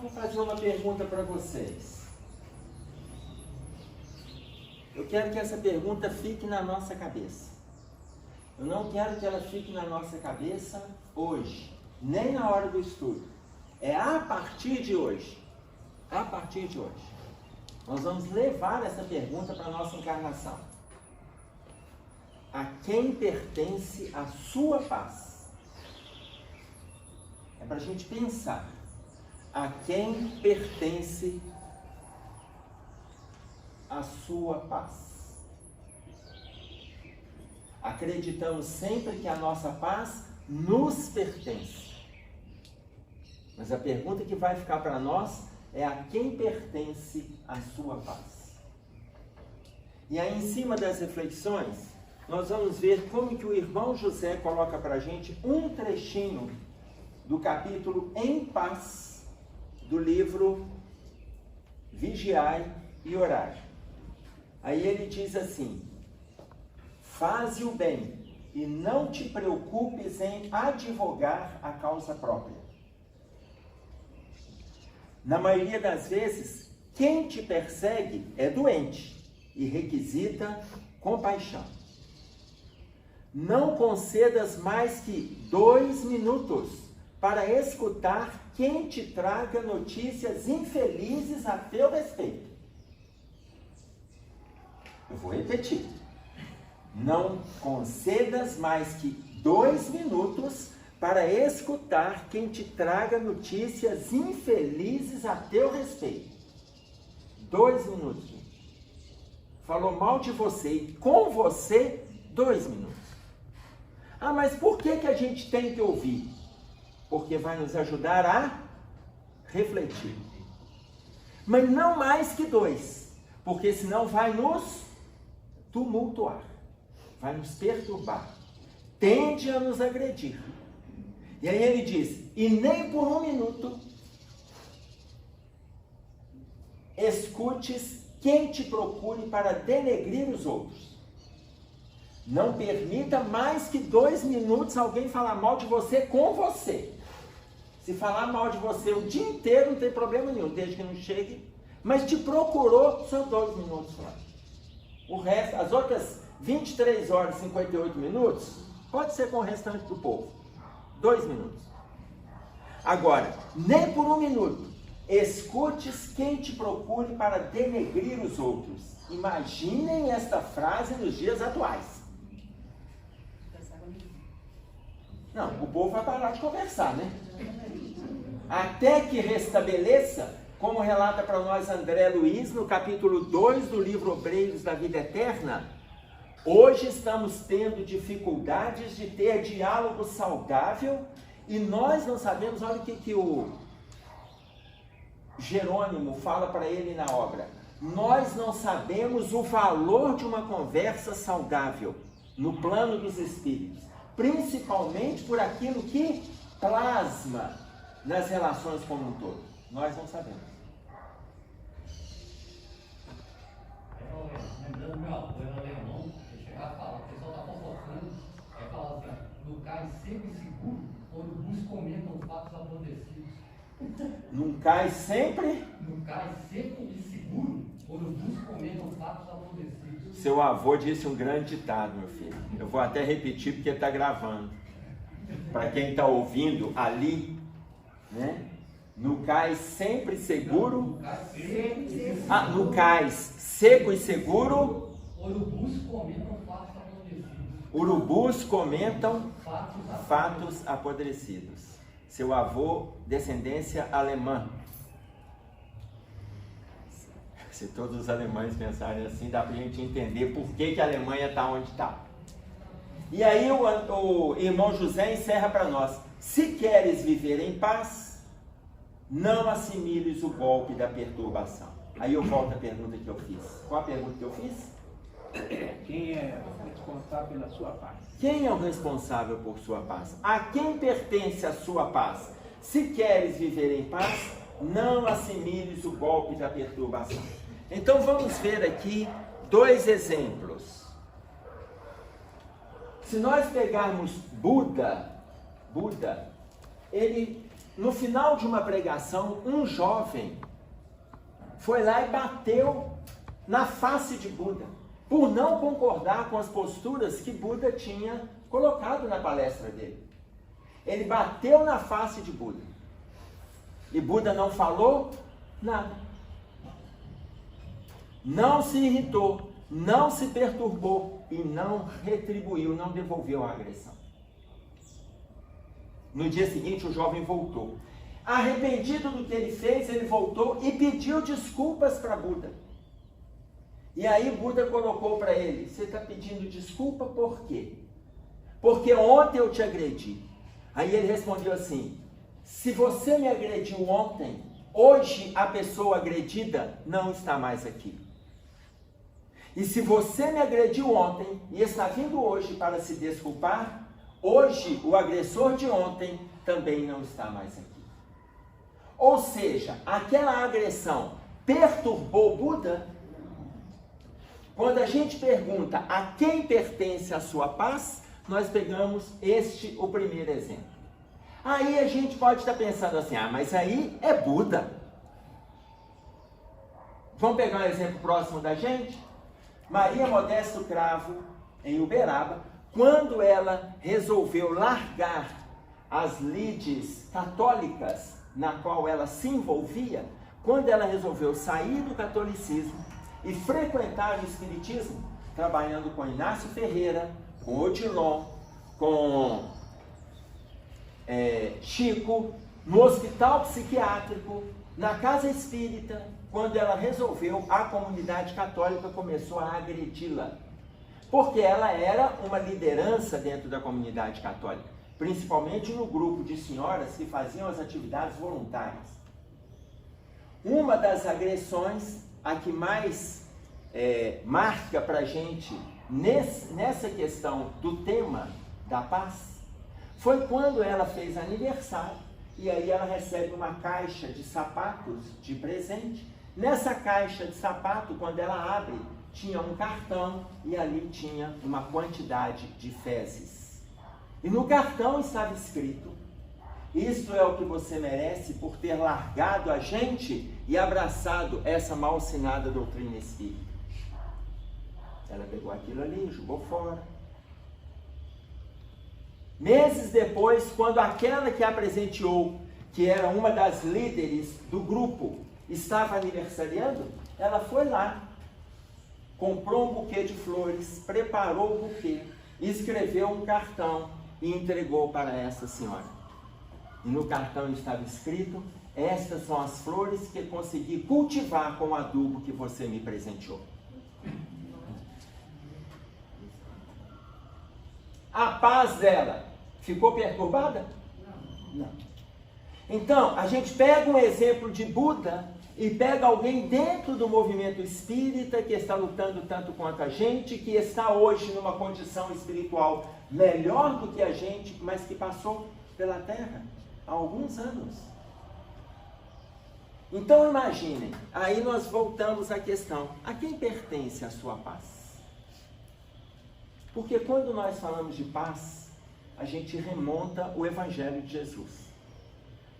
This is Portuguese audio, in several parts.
vou fazer uma pergunta para vocês. Eu quero que essa pergunta fique na nossa cabeça. Eu não quero que ela fique na nossa cabeça hoje, nem na hora do estudo. É a partir de hoje. A partir de hoje. Nós vamos levar essa pergunta para a nossa encarnação. A quem pertence a sua paz? É para a gente pensar. A quem pertence a sua paz? Acreditamos sempre que a nossa paz nos pertence. Mas a pergunta que vai ficar para nós é: a quem pertence a sua paz? E aí, em cima das reflexões, nós vamos ver como que o irmão José coloca para a gente um trechinho do capítulo Em Paz, do livro Vigiai e Orai. Aí ele diz assim: faze o bem e não te preocupes em advogar a causa própria. Na maioria das vezes, quem te persegue é doente e requisita compaixão. Não concedas mais que 2 minutos para escutar quem te traga notícias infelizes a teu respeito. Eu vou repetir. Não concedas mais que 2 minutos para escutar quem te traga notícias infelizes a teu respeito. 2 minutos. Falou mal de você e com você, 2 minutos. Ah, mas por que a gente tem que ouvir? Porque vai nos ajudar a refletir. Mas não mais que 2, porque senão vai nos tumultuar, vai nos perturbar, tende a nos agredir. E aí ele diz: e nem por 1 minuto escutes quem te procure para denegrir os outros. Não permita mais que 2 minutos alguém falar mal de você com você. Se falar mal de você o dia inteiro, não tem problema nenhum, desde que não chegue, mas te procurou só 2 minutos lá. O resto, as outras 23 horas e 58 minutos, pode ser com o restante do povo. 2 minutos. Agora, nem por 1 minuto, escutes quem te procure para denegrir os outros. Imaginem esta frase nos dias atuais. Não, o povo vai parar de conversar, né? Até que restabeleça, como relata para nós André Luiz, no capítulo 2 do livro Obreiros da Vida Eterna, hoje estamos tendo dificuldades de ter diálogo saudável e nós não sabemos. Olha o que o Jerônimo fala para ele na obra. Nós não sabemos o valor de uma conversa saudável no plano dos espíritos, principalmente por aquilo que plasma nas relações como um todo. Nós não sabemos. Lembrando meu avô era alemão, ele chegava a falar, o pessoal está fofocando, ele falava assim: lugar seco e seguro, quando uns comentam fatos acontecidos. Não cai sempre? Lugar seco e seguro, quando uns comentam fatos acontecidos. Seu avô disse um grande ditado, meu filho. Eu vou até repetir porque está gravando. Para quem está ouvindo ali, né? No cais sempre seguro. No cais seco e seguro. Urubus comentam fatos apodrecidos. Urubus comentam fatos apodrecidos. Seu avô, descendência alemã. Se todos os alemães pensarem assim, dá para a gente entender por que a Alemanha está onde está. E aí o irmão José encerra para nós: se queres viver em paz, não assimiles o golpe da perturbação. Aí eu volto à pergunta que eu fiz. Qual a pergunta que eu fiz? Quem é responsável pela sua paz? Quem é o responsável por sua paz? A quem pertence a sua paz? Se queres viver em paz, não assimiles o golpe da perturbação. Então vamos ver aqui 2 exemplos. Se nós pegarmos Buda, ele no final de uma pregação, um jovem foi lá e bateu na face de Buda, por não concordar com as posturas que Buda tinha colocado na palestra dele. Ele bateu na face de Buda. E Buda não falou nada. Não se irritou, não se perturbou e não retribuiu, não devolveu a agressão. No dia seguinte, o jovem voltou. Arrependido do que ele fez, ele voltou e pediu desculpas para Buda. E aí Buda colocou para ele: você está pedindo desculpa por quê? Porque ontem eu te agredi. Aí ele respondeu assim: se você me agrediu ontem, hoje a pessoa agredida não está mais aqui. E se você me agrediu ontem e está vindo hoje para se desculpar, hoje o agressor de ontem também não está mais aqui. Ou seja, aquela agressão perturbou Buda? Quando a gente pergunta a quem pertence a sua paz, nós pegamos o primeiro exemplo. Aí a gente pode estar pensando assim: mas aí é Buda. Vamos pegar um exemplo próximo da gente? Maria Modesto Cravo, em Uberaba, quando ela resolveu largar as lides católicas na qual ela se envolvia, quando ela resolveu sair do catolicismo e frequentar o espiritismo, trabalhando com Inácio Ferreira, com Odilon, com Chico, no hospital psiquiátrico, na casa espírita, quando ela resolveu, a comunidade católica começou a agredi-la. Porque ela era uma liderança dentro da comunidade católica, principalmente no grupo de senhoras que faziam as atividades voluntárias. Uma das agressões, a que mais marca para a gente nessa questão do tema da paz, foi quando ela fez aniversário e aí ela recebe uma caixa de sapatos de presente. Nessa caixa de sapato, quando ela abre, tinha um cartão e ali tinha uma quantidade de fezes. E no cartão estava escrito: isto é o que você merece por ter largado a gente e abraçado essa mal-ensinada doutrina espírita. Ela pegou aquilo ali, jogou fora. Meses depois, quando aquela que a presenteou, que era uma das líderes do grupo, estava aniversariando, ela foi lá, comprou um buquê de flores, preparou o buquê, escreveu um cartão e entregou para essa senhora. E no cartão estava escrito: estas são as flores que consegui cultivar com o adubo que você me presenteou. A paz dela ficou perturbada? Não. Então, a gente pega um exemplo de Buda e pega alguém dentro do movimento espírita que está lutando tanto quanto a gente, que está hoje numa condição espiritual melhor do que a gente, mas que passou pela Terra há alguns anos. Então imaginem, aí nós voltamos à questão: a quem pertence a sua paz? Porque quando nós falamos de paz, a gente remonta o Evangelho de Jesus.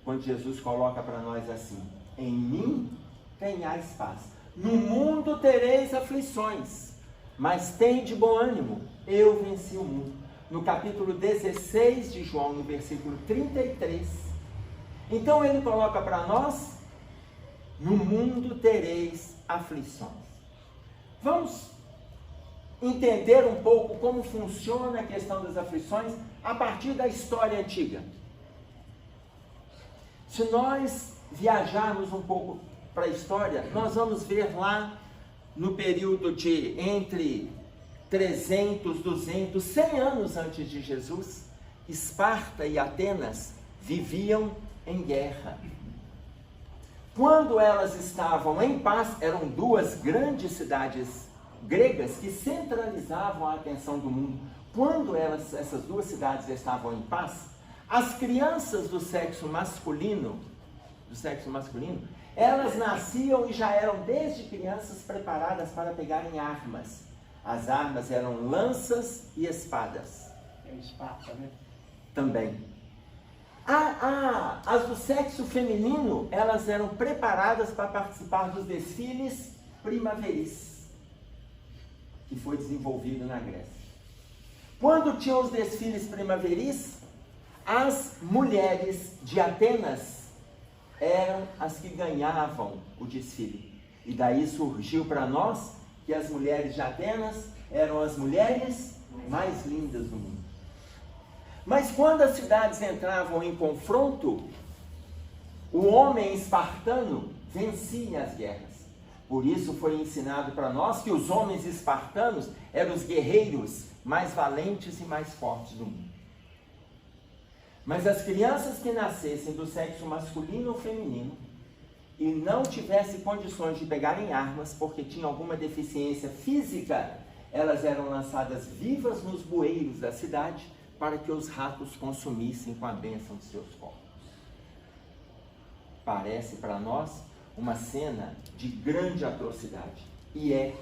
Quando Jesus coloca para nós assim: em mim tenhais paz. No mundo tereis aflições, mas tende bom ânimo, eu venci o mundo. No capítulo 16 de João, no versículo 33. Então ele coloca para nós: no mundo tereis aflições. Vamos entender um pouco como funciona a questão das aflições a partir da história antiga. Se nós viajarmos um pouco para a história, nós vamos ver lá no período de entre 300, 200, 100 anos antes de Jesus, Esparta e Atenas viviam em guerra. Quando elas estavam em paz, eram duas grandes cidades gregas que centralizavam a atenção do mundo. Quando essas duas cidades estavam em paz, as crianças do sexo masculino, elas nasciam e já eram desde crianças preparadas para pegarem armas. As armas eram lanças e espadas. É Esparta, né? Também. As do sexo feminino, elas eram preparadas para participar dos desfiles primaveris, que foi desenvolvido na Grécia. Quando tinham os desfiles primaveris, as mulheres de Atenas eram as que ganhavam o desfile. E daí surgiu para nós que as mulheres de Atenas eram as mulheres mais lindas do mundo. Mas quando as cidades entravam em confronto, o homem espartano vencia as guerras. Por isso foi ensinado para nós que os homens espartanos eram os guerreiros mais valentes e mais fortes do mundo. Mas as crianças que nascessem do sexo masculino ou feminino e não tivessem condições de pegarem armas porque tinham alguma deficiência física, elas eram lançadas vivas nos bueiros da cidade para que os ratos consumissem com a bênção de seus corpos. Parece para nós uma cena de grande atrocidade. E é.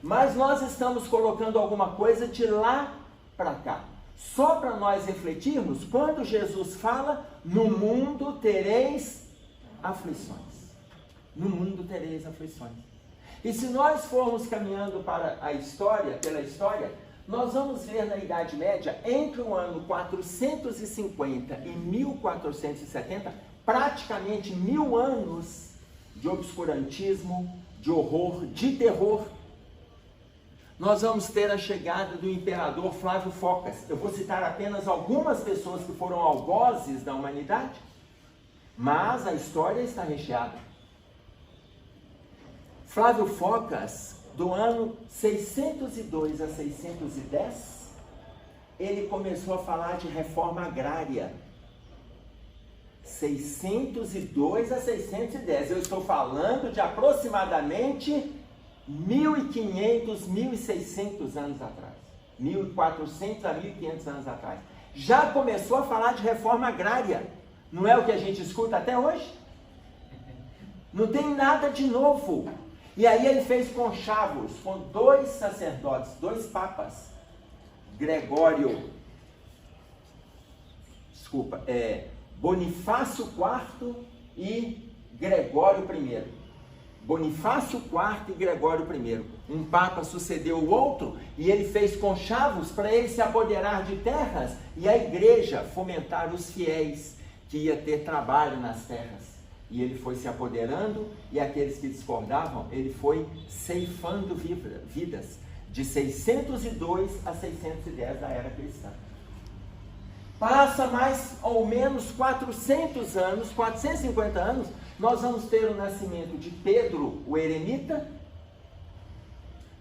Mas nós estamos colocando alguma coisa de lá para cá. Só para nós refletirmos, quando Jesus fala, no mundo tereis aflições. No mundo tereis aflições. E se nós formos caminhando para a história, pela história, nós vamos ver na Idade Média, entre o ano 450 e 1470, praticamente 1000 anos de obscurantismo, de horror, de terror. Nós vamos ter a chegada do imperador Flávio Focas. Eu vou citar apenas algumas pessoas que foram algozes da humanidade, mas a história está recheada. Flávio Focas, do ano 602 a 610, ele começou a falar de reforma agrária. 602 a 610, eu estou falando de aproximadamente 1.500, 1.600 anos atrás. 1.400 a 1.500 anos atrás. Já começou a falar de reforma agrária. Não é o que a gente escuta até hoje? Não tem nada de novo. E aí ele fez conchavos com 2 sacerdotes, 2 papas. Bonifácio IV e Gregório I. Bonifácio IV e Gregório I. Um papa sucedeu o outro e ele fez conchavos para ele se apoderar de terras e a igreja fomentar os fiéis, que ia ter trabalho nas terras. E ele foi se apoderando e aqueles que discordavam, ele foi ceifando vidas de 602 a 610 da era cristã. Passa mais ou menos 400 anos, 450 anos, nós vamos ter o nascimento de Pedro, o eremita,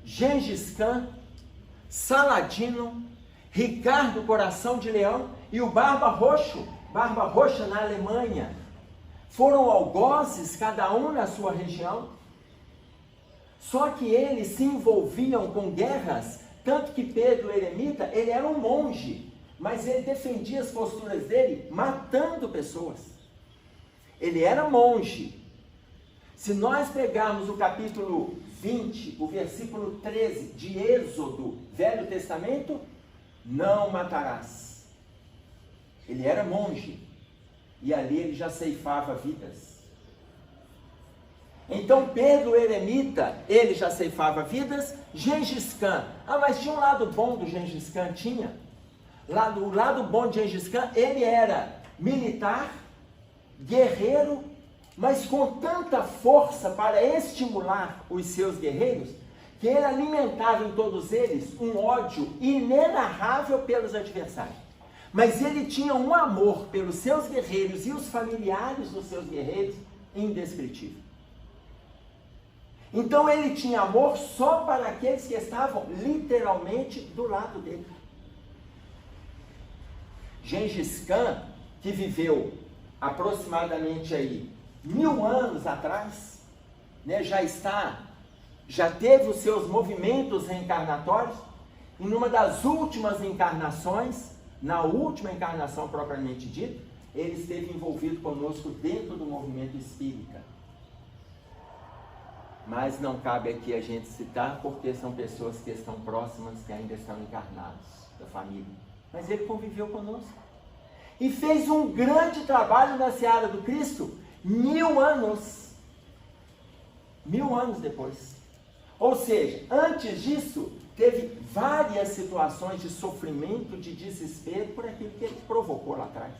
Gengis Khan, Saladino, Ricardo Coração de Leão e o Barba Roxa na Alemanha. Foram algozes, cada um na sua região. Só que eles se envolviam com guerras, tanto que Pedro, o eremita, ele era um monge, mas ele defendia as posturas dele matando pessoas. Ele era monge. Se nós pegarmos o capítulo 20, o versículo 13 de Êxodo, Velho Testamento, não matarás. Ele era monge. E ali ele já ceifava vidas. Então Pedro, o eremita, ele já ceifava vidas. Gengis Khan. Mas tinha um lado bom do Gengis Khan? Tinha. O lado bom de Gengis Khan, ele era militar, guerreiro, mas com tanta força para estimular os seus guerreiros, que ele alimentava em todos eles um ódio inenarrável pelos adversários. Mas ele tinha um amor pelos seus guerreiros e os familiares dos seus guerreiros indescritível. Então ele tinha amor só para aqueles que estavam literalmente do lado dele. Gengis Khan, que viveu aproximadamente aí 1000 anos atrás, né, já teve os seus movimentos reencarnatórios, e numa das últimas encarnações, na última encarnação propriamente dita, ele esteve envolvido conosco dentro do movimento espírita. Mas não cabe aqui a gente citar, porque são pessoas que estão próximas, que ainda estão encarnados, da família. Mas ele conviveu conosco. e fez um grande trabalho na seara do Cristo 1000 anos. 1000 anos depois. Ou seja, antes disso, teve várias situações de sofrimento, de desespero, por aquilo que ele provocou lá atrás.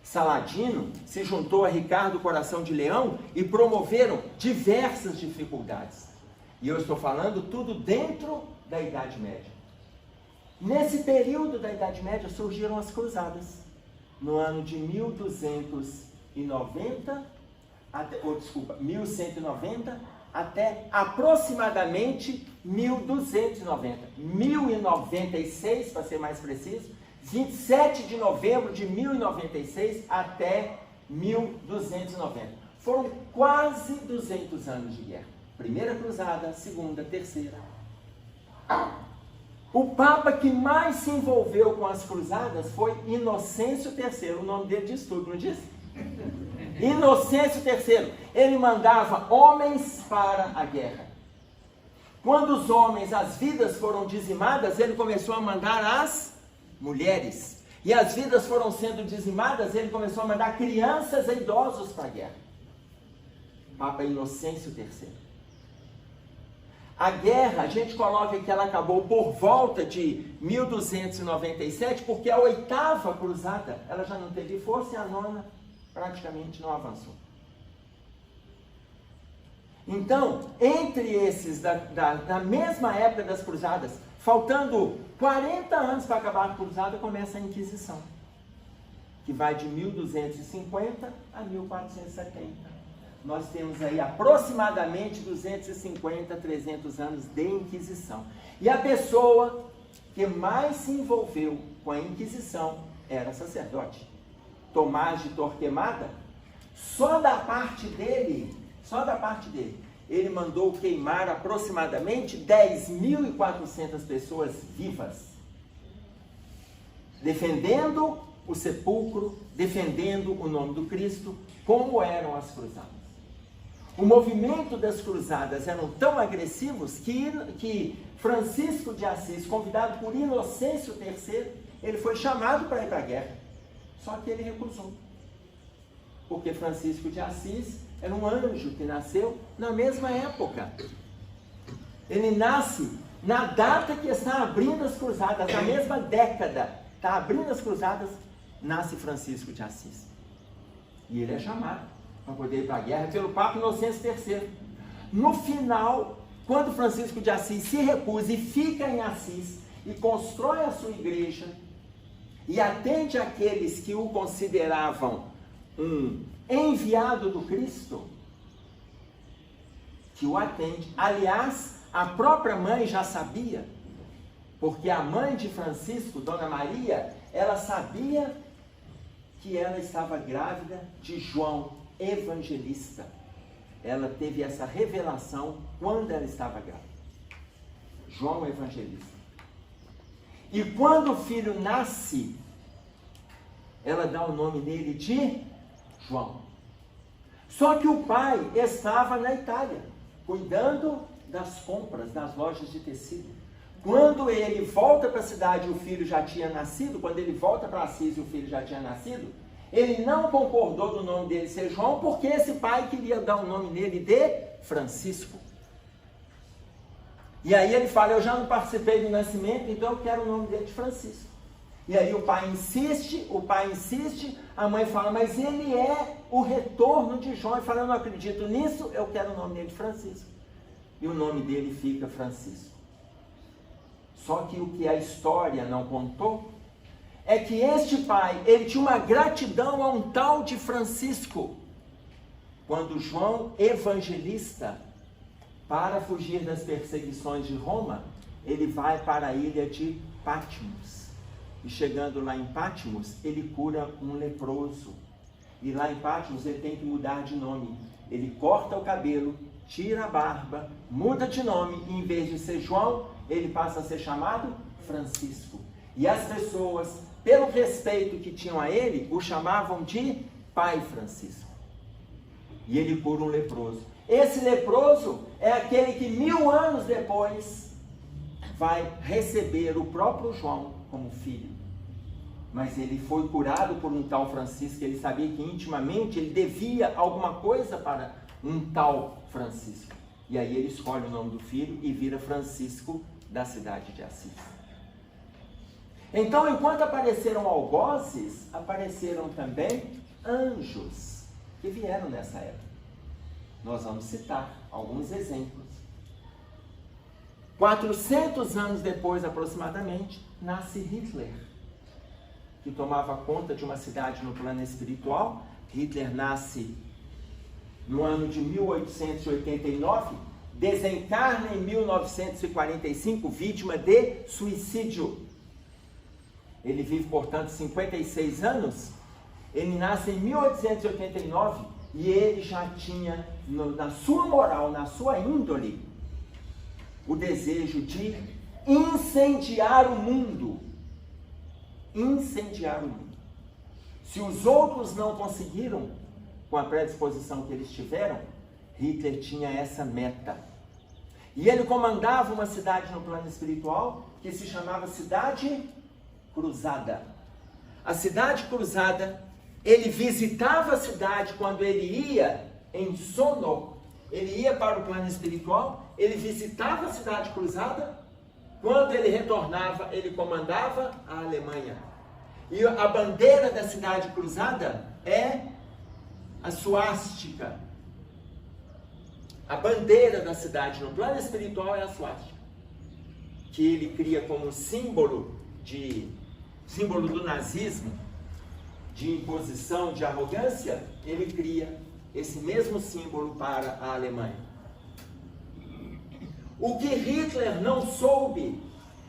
Saladino se juntou a Ricardo Coração de Leão e promoveram diversas dificuldades. E eu estou falando tudo dentro da Idade Média. Nesse período da Idade Média surgiram as cruzadas. No ano de 1190 até aproximadamente 1290. 1096, para ser mais preciso, 27 de novembro de 1096 até 1290. Foram quase 200 anos de guerra. Primeira cruzada, segunda, terceira. O Papa que mais se envolveu com as cruzadas foi Inocêncio III. O nome dele diz tudo, não diz? Inocêncio III. Ele mandava homens para a guerra. Quando os homens, as vidas foram dizimadas, ele começou a mandar as mulheres. E as vidas foram sendo dizimadas, ele começou a mandar crianças e idosos para a guerra. Papa Inocêncio III. A guerra, a gente coloca que ela acabou por volta de 1297, porque a 8ª cruzada, ela já não teve força e a 9ª praticamente não avançou. Então, entre esses, da mesma época das cruzadas, faltando 40 anos para acabar a cruzada, começa a Inquisição, que vai de 1250 a 1470. Nós temos aí aproximadamente 250, 300 anos de Inquisição. E a pessoa que mais se envolveu com a Inquisição era sacerdote. Tomás de Torquemada, só da parte dele, ele mandou queimar aproximadamente 10.400 pessoas vivas, defendendo o sepulcro, defendendo o nome do Cristo, como eram as cruzadas. O movimento das cruzadas eram tão agressivos que Francisco de Assis, convidado por Inocêncio III, ele foi chamado para ir para a guerra. Só que ele recusou. Porque Francisco de Assis era um anjo que nasceu na mesma época. Ele nasce na data que está abrindo as cruzadas, na mesma década. Está abrindo as cruzadas, nasce Francisco de Assis. E ele é chamado para poder ir para a guerra pelo Papa Inocêncio III. No final, quando Francisco de Assis se recusa e fica em Assis e constrói a sua igreja e atende aqueles que o consideravam um enviado do Cristo, que o atende. Aliás, a própria mãe já sabia, porque a mãe de Francisco, Dona Maria, ela sabia que ela estava grávida de João Evangelista. Ela teve essa revelação quando ela estava grávida. João Evangelista. E quando o filho nasce, ela dá o nome dele de João. Só que o pai estava na Itália, cuidando das compras, das lojas de tecido. Quando ele volta para a cidade e o filho já tinha nascido, quando ele volta para Assis e o filho já tinha nascido, ele não concordou do nome dele ser João, porque esse pai queria dar o nome nele de Francisco. E aí ele fala, eu já não participei do nascimento, então eu quero o nome dele de Francisco. E aí o pai insiste, a mãe fala, mas ele é o retorno de João. E fala, eu não acredito nisso, eu quero o nome dele de Francisco. E o nome dele fica Francisco. Só que o que a história não contou é que este pai, ele tinha uma gratidão a um tal de Francisco. Quando João Evangelista, para fugir das perseguições de Roma, ele vai para a ilha de Patmos. E chegando lá em Patmos, ele cura um leproso. E lá em Patmos ele tem que mudar de nome. Ele corta o cabelo, tira a barba, muda de nome, e em vez de ser João, ele passa a ser chamado Francisco. E as pessoas, pelo respeito que tinham a ele, o chamavam de Pai Francisco. E ele cura um leproso. Esse leproso é aquele que 1000 anos depois vai receber o próprio João como filho. mas ele foi curado por um tal Francisco. Ele sabia que intimamente ele devia alguma coisa para um tal Francisco. E aí ele escolhe o nome do filho e vira Francisco da cidade de Assis. Então, enquanto apareceram algozes, apareceram também anjos que vieram nessa época. Nós vamos citar alguns exemplos. 400 anos depois, aproximadamente, nasce Hitler, que tomava conta de uma cidade no plano espiritual. Hitler nasce no ano de 1889, desencarna em 1945, vítima de suicídio. Ele vive, portanto, 56 anos. Ele nasce em 1889 e ele já tinha, na sua moral, na sua índole, o desejo de incendiar o mundo. Incendiar o mundo. Se os outros não conseguiram, com a predisposição que eles tiveram, Hitler tinha essa meta. E ele comandava uma cidade no plano espiritual que se chamava Cidade Cruzada. A Cidade Cruzada, ele visitava a cidade quando ele ia em sono. Ele ia para o plano espiritual, ele visitava a Cidade Cruzada. Quando ele retornava, ele comandava a Alemanha. E a bandeira da Cidade Cruzada é a suástica. A bandeira da cidade no plano espiritual é a suástica, que ele cria como símbolo do nazismo, de imposição, de arrogância. Ele cria esse mesmo símbolo para a Alemanha. O que Hitler não soube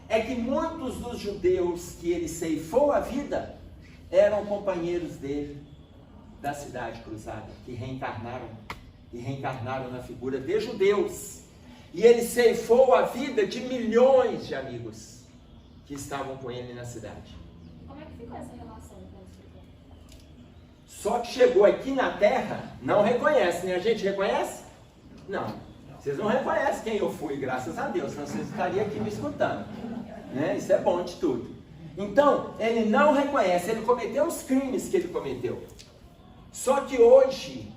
é que muitos dos judeus que ele ceifou a vida eram companheiros dele da Cidade Cruzada, que reencarnaram na figura de judeus. E ele ceifou a vida de milhões de amigos que estavam com ele na cidade. Como é que ficou essa relação com o Espírito? Só que chegou aqui na Terra, não reconhece, né? A gente reconhece? Não. Vocês não reconhecem quem eu fui, graças a Deus, senão vocês estariam aqui me escutando. Né? Isso é bom de tudo. Então, ele não reconhece, ele cometeu os crimes que ele cometeu. Só que hoje,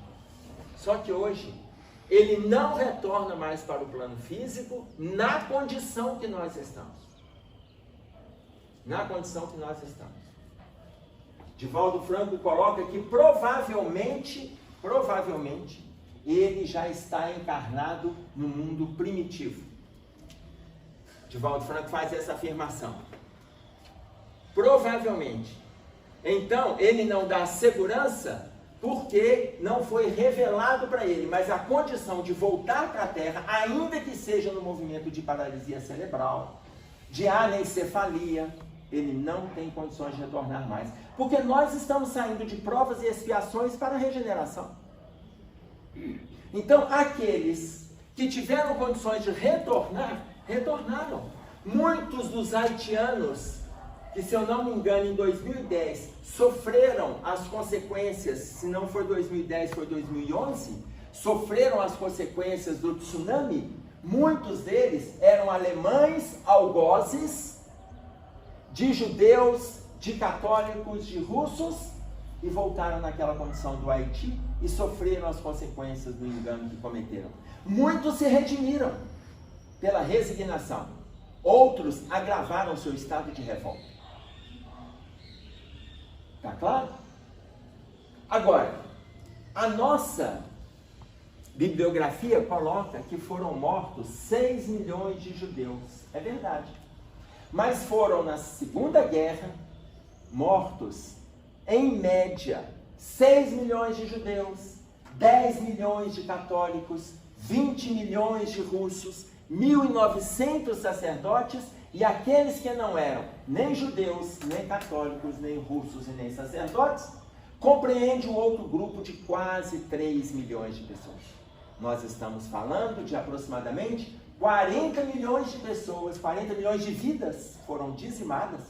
ele não retorna mais para o plano físico na condição que nós estamos. Na condição que nós estamos. Divaldo Franco coloca que provavelmente, ele já está encarnado no mundo primitivo. Divaldo Franco faz essa afirmação. Provavelmente. Então, ele não dá segurança porque não foi revelado para ele, mas a condição de voltar para a Terra, ainda que seja no movimento de paralisia cerebral, de anencefalia, ele não tem condições de retornar mais. Porque nós estamos saindo de provas e expiações para a regeneração. Então, aqueles que tiveram condições de retornar, retornaram. Muitos dos haitianos, que, se eu não me engano, em 2010, sofreram as consequências, se não foi 2010, foi 2011, sofreram as consequências do tsunami. Muitos deles eram alemães, algozes, de judeus, de católicos, de russos, e voltaram naquela condição do Haiti e sofreram as consequências do engano que cometeram. Muitos se redimiram pela resignação. Outros agravaram seu estado de revolta. Tá claro? Agora, a nossa bibliografia coloca que foram mortos 6 milhões de judeus. É verdade. Mas foram na Segunda Guerra mortos, em média, 6 milhões de judeus, 10 milhões de católicos, 20 milhões de russos, 1.900 sacerdotes e aqueles que não eram nem judeus, nem católicos, nem russos e nem sacerdotes, compreende um outro grupo de quase 3 milhões de pessoas. Nós estamos falando de aproximadamente 40 milhões de pessoas, 40 milhões de vidas foram dizimadas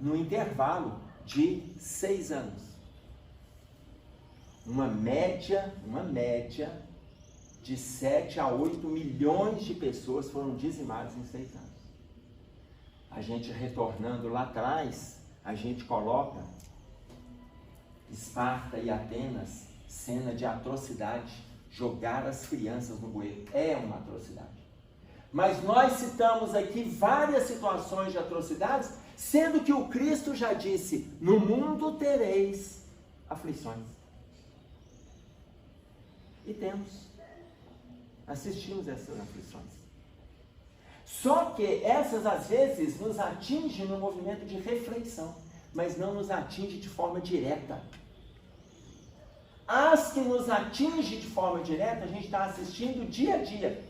no intervalo de 6 anos. Uma média de 7 a 8 milhões de pessoas foram dizimadas em 6 anos. A gente retornando lá atrás, a gente coloca Esparta e Atenas, cena de atrocidade, jogar as crianças no bueiro. É uma atrocidade. Mas nós citamos aqui várias situações de atrocidades, sendo que o Cristo já disse, no mundo tereis aflições. E temos. Assistimos essas aflições. Só que essas às vezes nos atingem no movimento de reflexão, mas não nos atinge de forma direta. As que nos atingem de forma direta, a gente está assistindo dia a dia.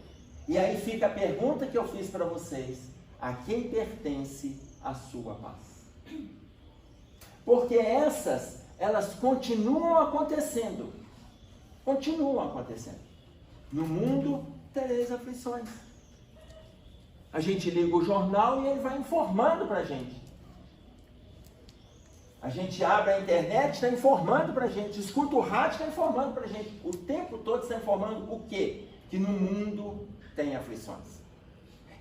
E aí fica a pergunta que eu fiz para vocês: a quem pertence a sua paz? Porque elas continuam acontecendo. Continuam acontecendo. No mundo tereis aflições. A gente liga o jornal e ele vai informando para a gente. A gente abre a internet, está informando para a gente. Escuta o rádio, está informando para a gente. O tempo todo está informando o quê? Que no mundo tem aflições.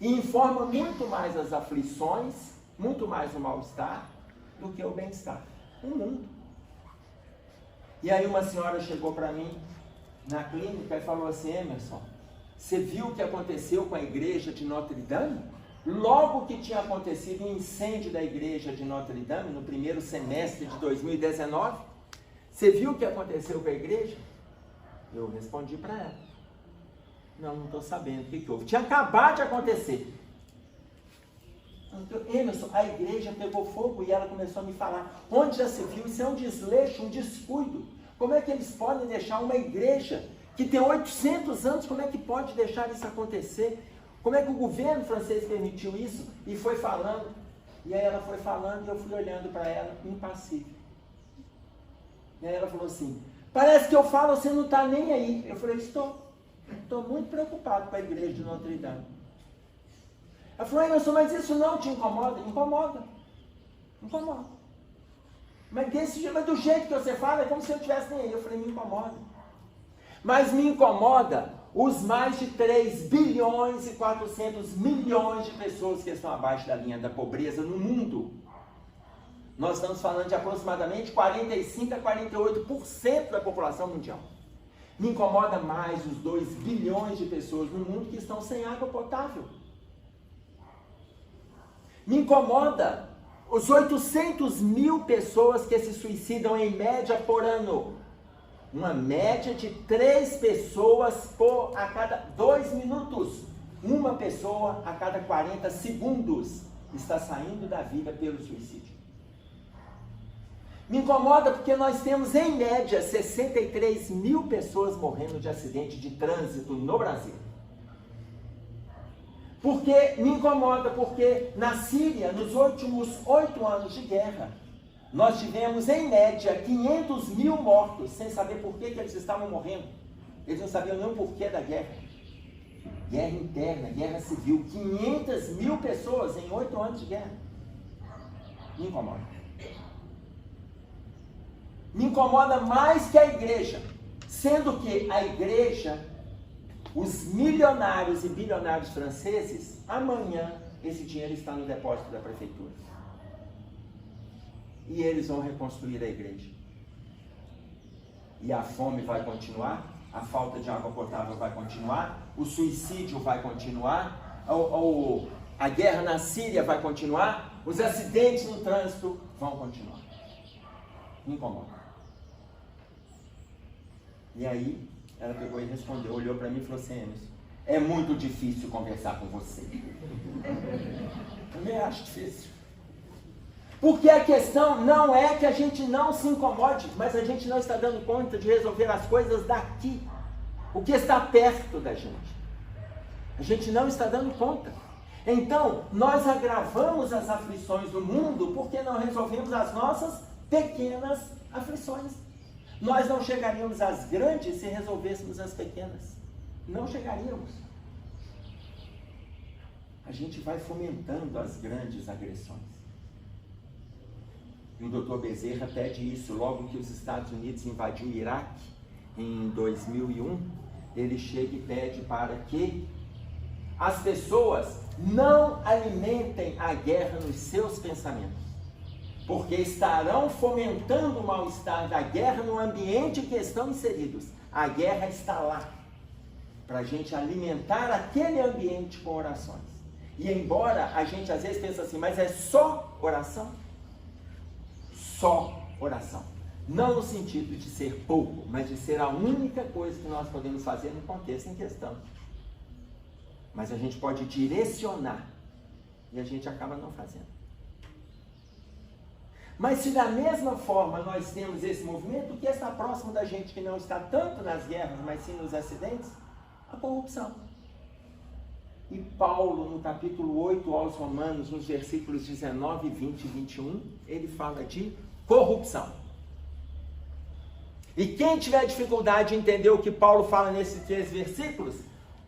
E informa muito mais as aflições, muito mais o mal-estar, do que o bem-estar. O mundo. E aí uma senhora chegou para mim na clínica e falou assim: Emerson, você viu o que aconteceu com a igreja de Notre Dame? Logo que tinha acontecido um incêndio da igreja de Notre Dame, no primeiro semestre de 2019, você viu o que aconteceu com a igreja? Eu respondi para ela: não estou sabendo o que houve. Tinha acabado de acontecer. Emerson, a igreja pegou fogo, e ela começou a me falar: onde já se viu? Isso é um desleixo, um descuido. Como é que eles podem deixar uma igreja que tem 800 anos, como é que pode deixar isso acontecer? Como é que o governo francês permitiu isso? E foi falando, e aí ela foi falando, e eu fui olhando para ela, impassível. E aí ela falou assim: parece que eu falo, você não está nem aí. Eu falei: estou muito preocupado com a igreja de Notre Dame. Ela falou: Emerson, mas isso não te incomoda? Incomoda. Mas do jeito que você fala, é como se eu estivesse nem aí. Eu falei: me incomoda. Mas me incomoda os mais de 3 bilhões e 400 milhões de pessoas que estão abaixo da linha da pobreza no mundo. Nós estamos falando de aproximadamente 45 a 48% da população mundial. Me incomoda mais os 2 bilhões de pessoas no mundo que estão sem água potável. Me incomoda os 800 mil pessoas que se suicidam em média por ano. Uma média de 3 pessoas a cada 2 minutos. Uma pessoa a cada 40 segundos está saindo da vida pelo suicídio. Me incomoda porque nós temos em média 63 mil pessoas morrendo de acidente de trânsito no Brasil. Porque me incomoda porque na Síria, nos últimos 8 anos de guerra, nós tivemos, em média, 500 mil mortos, sem saber por que eles estavam morrendo. Eles não sabiam nem o porquê da guerra. Guerra interna, guerra civil. 500 mil pessoas em 8 anos de guerra. Me incomoda. Me incomoda mais que a igreja. Sendo que a igreja, os milionários e bilionários franceses, amanhã esse dinheiro está no depósito da prefeitura. E eles vão reconstruir a igreja. E a fome vai continuar, a falta de água potável vai continuar, o suicídio vai continuar, a guerra na Síria vai continuar, os acidentes no trânsito vão continuar. Me incomoda. E aí, ela pegou e respondeu, olhou para mim e falou assim: Emerson, é muito difícil conversar com você. Também acho difícil. Porque a questão não é que a gente não se incomode, mas a gente não está dando conta de resolver as coisas daqui. O que está perto da gente. A gente não está dando conta. Então, nós agravamos as aflições do mundo porque não resolvemos as nossas pequenas aflições. Nós não chegaríamos às grandes se resolvêssemos as pequenas. Não chegaríamos. A gente vai fomentando as grandes agressões. E o Dr. Bezerra pede isso logo que os Estados Unidos invadiu o Iraque em 2001. Ele chega e pede para que as pessoas não alimentem a guerra nos seus pensamentos. porque estarão fomentando o mal-estar da guerra no ambiente em que estão inseridos. A guerra está lá, para a gente alimentar aquele ambiente com orações. E embora a gente às vezes pense assim, mas é só oração? Só oração. Não no sentido de ser pouco, mas de ser a única coisa que nós podemos fazer no contexto em questão. Mas a gente pode direcionar e a gente acaba não fazendo. Mas se da mesma forma nós temos esse movimento, o que está próximo da gente que não está tanto nas guerras, mas sim nos acidentes? A corrupção. E Paulo, no capítulo 8 aos Romanos, nos versículos 19, 20 e 21, ele fala de corrupção. E quem tiver dificuldade de entender o que Paulo fala nesses 3 versículos,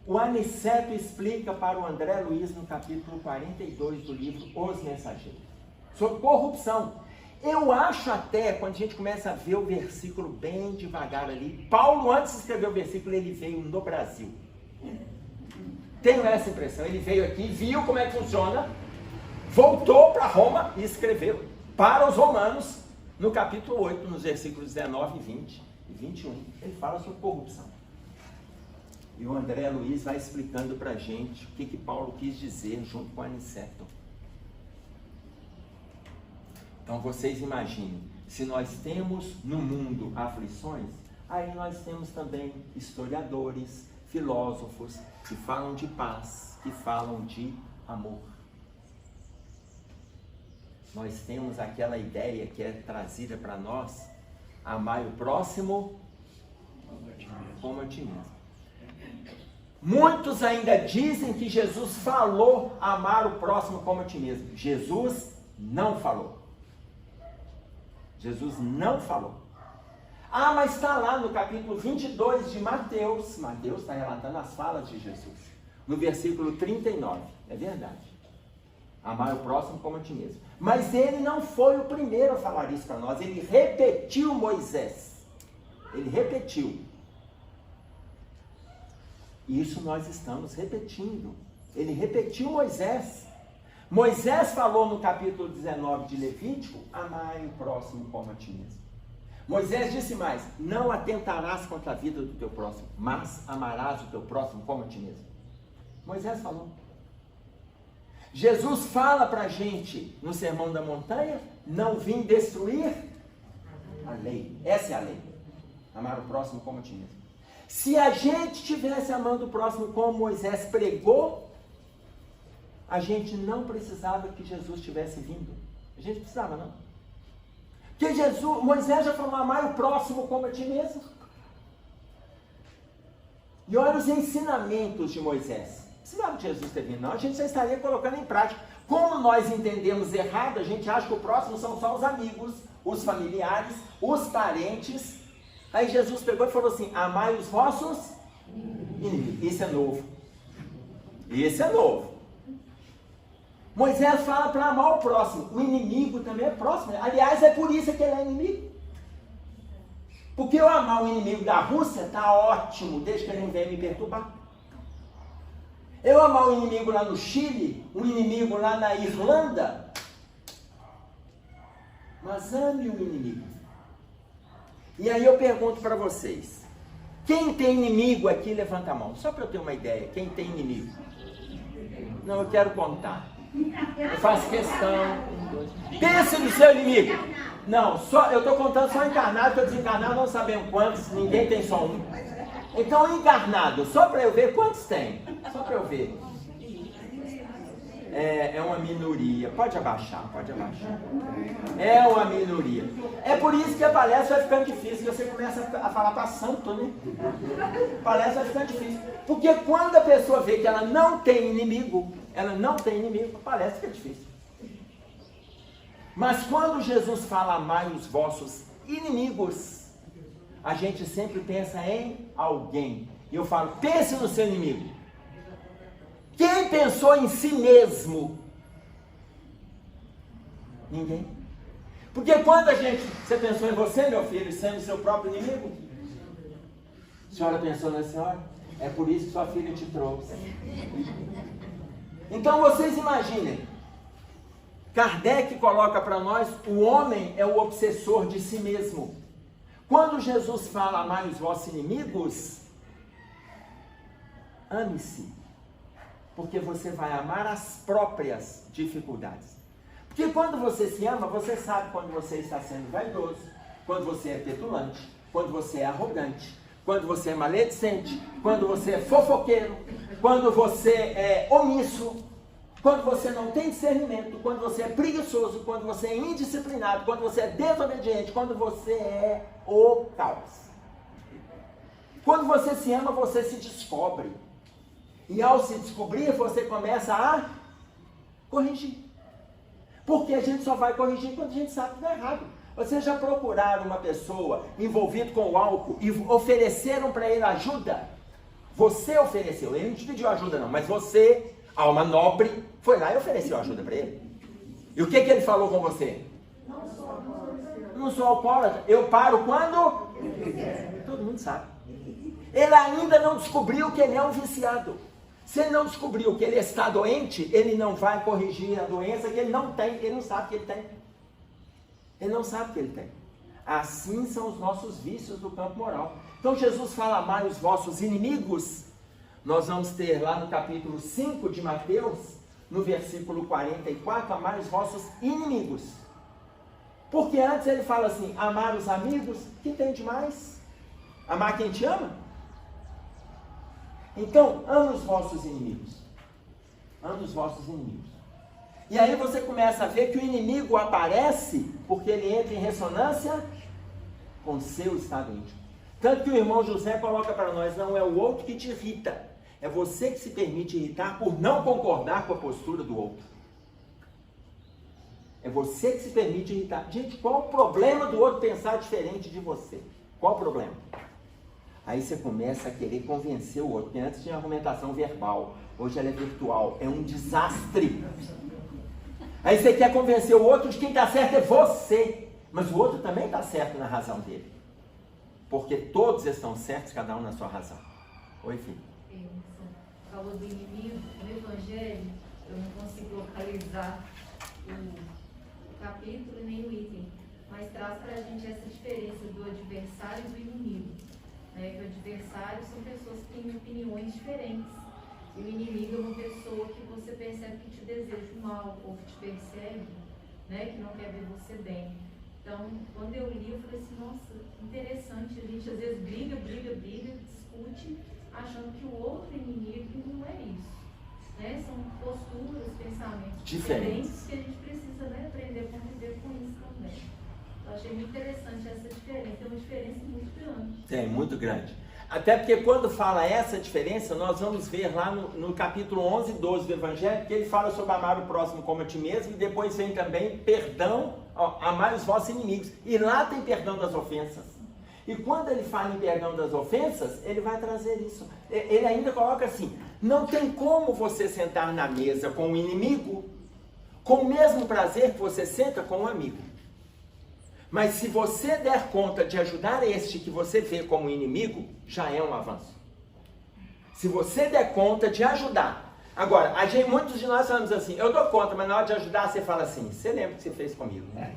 o Aniceto explica para o André Luiz no capítulo 42 do livro Os Mensageiros, sobre corrupção. Eu acho até, quando a gente começa a ver o versículo bem devagar ali, Paulo, antes de escrever o versículo, ele veio no Brasil. Tenho essa impressão, ele veio aqui, viu como é que funciona, voltou para Roma e escreveu para os romanos, no capítulo 8, nos versículos 19, 20 e 21, ele fala sobre corrupção. E o André Luiz vai explicando para a gente o que Paulo quis dizer junto com Aniceto. Então vocês imaginem, se nós temos no mundo aflições, aí nós temos também historiadores, filósofos, que falam de paz, que falam de amor. Nós temos aquela ideia que é trazida para nós, amai o próximo como a ti mesmo. Muitos ainda dizem que Jesus falou amar o próximo como a ti mesmo. Jesus não falou. Jesus não falou. Ah, mas está lá no capítulo 22 de Mateus. Mateus está relatando as falas de Jesus. No versículo 39. É verdade. Amar o próximo como a ti mesmo. Mas ele não foi o primeiro a falar isso para nós. Ele repetiu Moisés. Ele repetiu. Isso nós estamos repetindo. Ele repetiu Moisés. Moisés falou no capítulo 19 de Levítico, amai o próximo como a ti mesmo. Moisés disse mais, não atentarás contra a vida do teu próximo, mas amarás o teu próximo como a ti mesmo. Moisés falou. Jesus fala para a gente no Sermão da Montanha, não vim destruir a lei. Essa é a lei. Amar o próximo como a ti mesmo. Se a gente estivesse amando o próximo como Moisés pregou, a gente não precisava que Jesus tivesse vindo. A gente precisava, não. Porque Moisés já falou, amar o próximo como a ti mesmo. E olha os ensinamentos de Moisés. Não precisava de Jesus ter vindo, não. A gente já estaria colocando em prática. Como nós entendemos errado, a gente acha que o próximo são só os amigos, os familiares, os parentes. Aí Jesus pegou e falou assim, amai os vossos inimigos. Isso é novo. Isso é novo. Moisés fala para amar o próximo. O inimigo também é próximo. Aliás, é por isso que ele é inimigo. Porque eu amar o inimigo da Rússia está ótimo, desde que ele não venha me perturbar. Eu amar o inimigo lá no Chile, o inimigo lá na Irlanda. Mas ame o inimigo. E aí eu pergunto para vocês, quem tem inimigo aqui, levanta a mão. Só para eu ter uma ideia, quem tem inimigo? Não, eu quero contar. Eu faço questão. Pense no seu inimigo. Não, eu estou contando só encarnado, estou desencarnado, não sabemos quantos, ninguém tem só um. Então, encarnado, só para eu ver quantos tem. Só para eu ver. É uma minoria. Pode abaixar, pode abaixar. É uma minoria. É por isso que a palestra vai ficando difícil, que você começa a falar para santo, né? A palestra vai ficando difícil. Porque quando a pessoa vê que ela não tem inimigo, a palestra fica difícil. Mas quando Jesus fala, amai os vossos inimigos, a gente sempre pensa em alguém. E eu falo, pense no seu inimigo. Quem pensou em si mesmo? Ninguém. Porque quando você pensou em você, meu filho, sendo seu próprio inimigo? A senhora pensou na senhora? É por isso que sua filha te trouxe. Então vocês imaginem, Kardec coloca para nós, o homem é o obsessor de si mesmo. Quando Jesus fala, amai os vossos inimigos, ame-se, porque você vai amar as próprias dificuldades. Porque quando você se ama, você sabe quando você está sendo vaidoso, quando você é petulante, quando você é arrogante, quando você é maledicente, quando você é fofoqueiro, quando você é omisso, quando você não tem discernimento, quando você é preguiçoso, quando você é indisciplinado, quando você é desobediente, quando você é o caos. Quando você se ama, você se descobre. E ao se descobrir, você começa a corrigir. Porque a gente só vai corrigir quando a gente sabe que está errado. Vocês já procuraram uma pessoa envolvida com o álcool e ofereceram para ele ajuda? Você ofereceu, ele não te pediu ajuda não, mas você, alma nobre, foi lá e ofereceu ajuda para ele. E o que ele falou com você? Não sou alcoólatra, eu paro quando? Todo mundo sabe. Ele ainda não descobriu que ele é um viciado. Se ele não descobriu que ele está doente, ele não vai corrigir a doença que ele não tem, ele não sabe que ele tem. Ele não sabe que ele tem. Assim são os nossos vícios do campo moral. Então Jesus fala, amai os vossos inimigos. Nós vamos ter lá no capítulo 5 de Mateus, no versículo 44, amai os vossos inimigos. Porque antes ele fala assim, amar os amigos, que tem de mais? Amar quem te ama? Então, ame os vossos inimigos. Ame os vossos inimigos. E aí você começa a ver que o inimigo aparece porque ele entra em ressonância com o seu estado íntimo. Tanto que o irmão José coloca para nós, não é o outro que te irrita, é você que se permite irritar por não concordar com a postura do outro. É você que se permite irritar. Gente, qual o problema do outro pensar diferente de você? Qual o problema? Aí você começa a querer convencer o outro, porque antes tinha argumentação verbal, hoje ela é virtual, é um desastre. Aí você quer convencer o outro de quem está certo é você, mas o outro também está certo na razão dele. Porque todos estão certos, cada um na sua razão. Oi, filho. Falou do inimigo, no Evangelho, eu não consigo localizar o capítulo nem o item, mas traz para a gente essa diferença do adversário e do inimigo. Que o adversário são pessoas que têm opiniões diferentes. E o inimigo é uma pessoa que você percebe que te deseja o mal, ou que te persegue, que não quer ver você bem. Então, quando eu li, eu falei assim, nossa, interessante, a gente às vezes briga, discute, achando que o outro inimigo não é isso. São posturas, pensamentos diferentes que a gente precisa aprender a conviver com isso também. Eu achei muito interessante essa diferença, é uma diferença muito grande. É, muito grande. Até porque quando fala essa diferença, nós vamos ver lá no capítulo 11 e 12 do Evangelho, que ele fala sobre amar o próximo como a ti mesmo, e depois vem também perdão, amar os vossos inimigos. E lá tem perdão das ofensas. E quando ele fala em perdão das ofensas, ele vai trazer isso. Ele ainda coloca assim, não tem como você sentar na mesa com um inimigo com o mesmo prazer que você senta com um amigo. Mas se você der conta de ajudar este que você vê como inimigo, já é um avanço. Se você der conta de ajudar. Agora, muitos de nós falamos assim, eu dou conta, mas na hora de ajudar você fala assim, você lembra o que você fez comigo, né?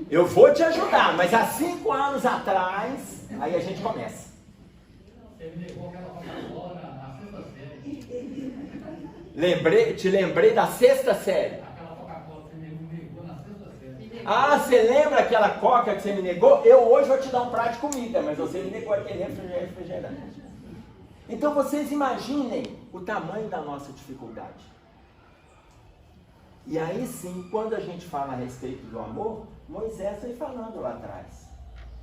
Eu vou te ajudar, mas há 5 anos atrás, aí a gente começa. Você me negou aquela Coca-Cola na sexta série. Te lembrei da sexta série. Aquela Coca-Cola que você me negou na sexta série. Ah, você lembra aquela Coca que você me negou? Eu hoje vou te dar um prato de comida, mas você me negou aquele refrigerante. Então vocês imaginem o tamanho da nossa dificuldade. E aí sim, quando a gente fala a respeito do amor, Moisés foi falando lá atrás.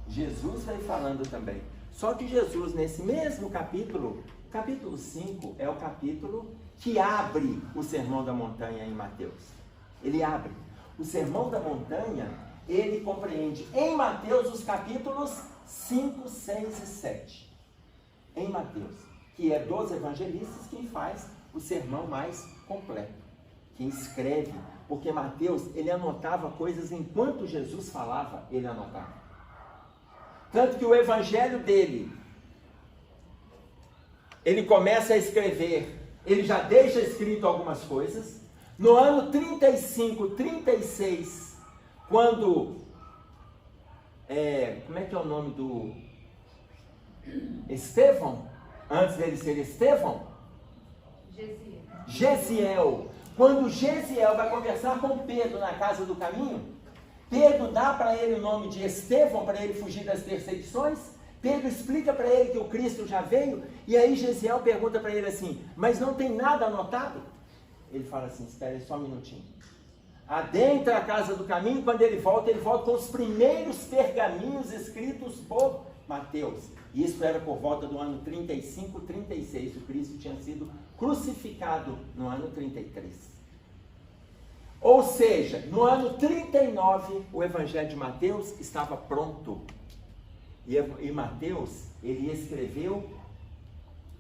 Jesus foi falando também. Só que Jesus, nesse mesmo capítulo 5, é o capítulo que abre o Sermão da Montanha em Mateus. Ele abre. O Sermão da Montanha, ele compreende em Mateus os capítulos 5, 6 e 7. Em Mateus, que é dos evangelistas quem faz o sermão mais completo. Quem escreve, porque Mateus, ele anotava coisas enquanto Jesus falava, ele anotava. Tanto que o evangelho dele, ele começa a escrever, ele já deixa escrito algumas coisas, No ano 35, 36, quando, como é que é o nome do Estevão? Antes dele ser Estevão? Gesiel. Quando Gesiel vai conversar com Pedro na casa do caminho, Pedro dá para ele o nome de Estevão, para ele fugir das perseguições. Pedro explica para ele que o Cristo já veio, e aí Gesiel pergunta para ele assim, mas não tem nada anotado? Ele fala assim, espera aí só um minutinho. Adentra a casa do caminho, quando ele volta com os primeiros pergaminhos escritos por Mateus. Isso era por volta do ano 35, 36. O Cristo tinha sido crucificado no ano 33. Ou seja, no ano 39, o Evangelho de Mateus estava pronto. E Mateus, ele escreveu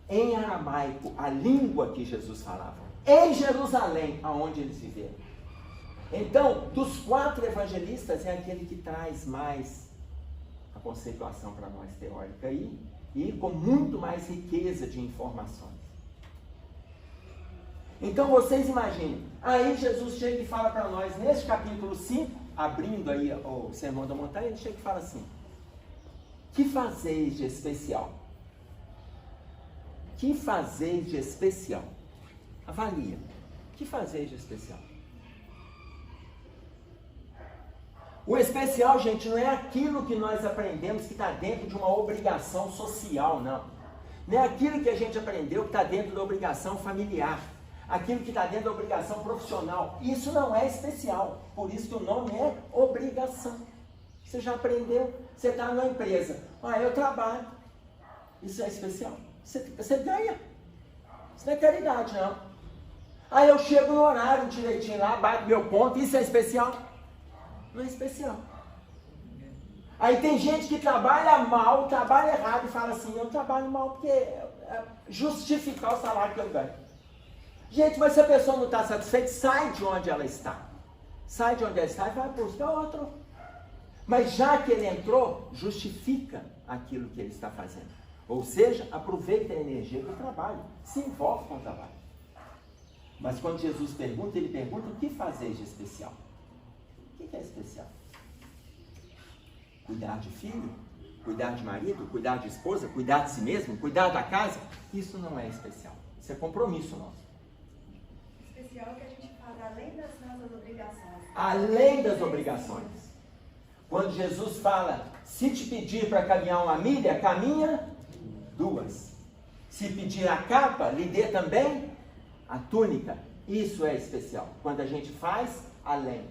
em aramaico, a língua que Jesus falava, em Jerusalém, aonde eles viveram. Então, dos 4 evangelistas, é aquele que traz mais a conceituação para nós teórica aí, e com muito mais riqueza de informações. Então vocês imaginem, aí Jesus chega e fala para nós, neste capítulo 5, abrindo aí o Sermão da Montanha, ele chega e fala assim, que fazeis de especial? Que fazeis de especial? Avalia, que fazeis de especial? O especial, gente, não é aquilo que nós aprendemos que está dentro de uma obrigação social, não. Não é aquilo que a gente aprendeu que está dentro da obrigação familiar. Aquilo que está dentro da obrigação profissional. Isso não é especial. Por isso que o nome é obrigação. Você já aprendeu? Você está numa empresa. Eu trabalho. Isso é especial. Você ganha. Isso não é caridade, não. Aí eu chego no horário direitinho lá, bato meu ponto. Isso é especial? Não é especial. Aí tem gente que trabalha mal, trabalha errado e fala assim, eu trabalho mal porque é justificar o salário que eu ganho. Gente, mas se a pessoa não está satisfeita, sai de onde ela está. Sai de onde ela está e vai buscar outro. Mas já que ele entrou, justifica aquilo que ele está fazendo. Ou seja, aproveita a energia do trabalho, se envolve com o trabalho. Mas quando Jesus pergunta, ele pergunta o que fazeis de especial? O que é especial? Cuidar de filho? Cuidar de marido? Cuidar de esposa? Cuidar de si mesmo? Cuidar da casa? Isso não é especial. Isso é compromisso nosso. Especial é o que a gente faz além das nossas obrigações. Além das obrigações. Quando Jesus fala, se te pedir para caminhar 1 milha, caminha 2. Se pedir a capa, lhe dê também a túnica. Isso é especial. Quando a gente faz além.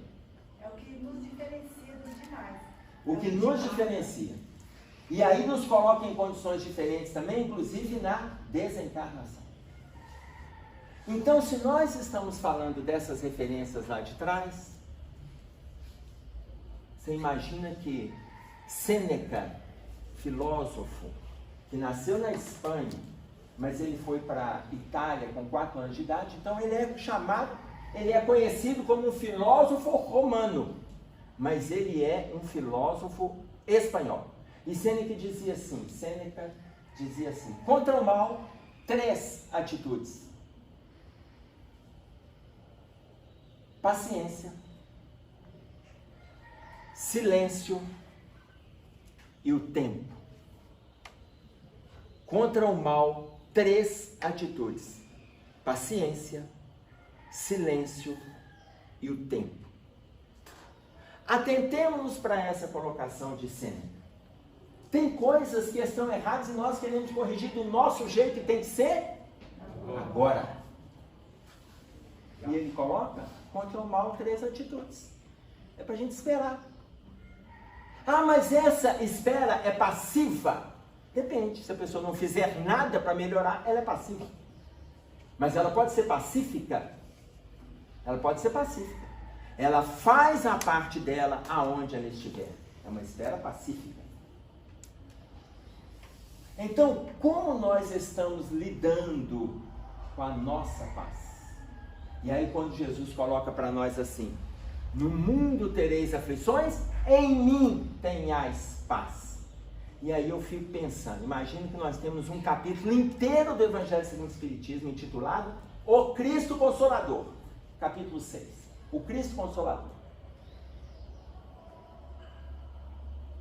É o que nos diferencia dos demais. O que nos diferencia. E aí nos coloca em condições diferentes também, inclusive na desencarnação. Então, se nós estamos falando dessas referências lá de trás, você imagina que Sêneca, filósofo, que nasceu na Espanha, mas ele foi para a Itália com 4 anos de idade, então ele é conhecido como um filósofo romano, mas ele é um filósofo espanhol. E Sêneca dizia assim, contra o mal, 3 atitudes. Paciência, silêncio e o tempo. Contra o mal, 3 atitudes. Paciência, silêncio e o tempo. Atentemos-nos para essa colocação de Sêneca. Tem coisas que estão erradas e nós queremos corrigir do nosso jeito e tem que ser agora. E ele coloca contra o mal 3 atitudes. É para a gente esperar. Mas essa espera é passiva? Depende. Se a pessoa não fizer nada para melhorar, ela é passiva. Mas ela pode ser pacífica. Ela faz a parte dela aonde ela estiver. É uma espera pacífica. Então, como nós estamos lidando com a nossa paz? E aí quando Jesus coloca para nós assim, no mundo tereis aflições, em mim tenhais paz. E aí eu fico pensando, imagina que nós temos um capítulo inteiro do Evangelho segundo o Espiritismo intitulado O Cristo Consolador. capítulo 6. O Cristo Consolador.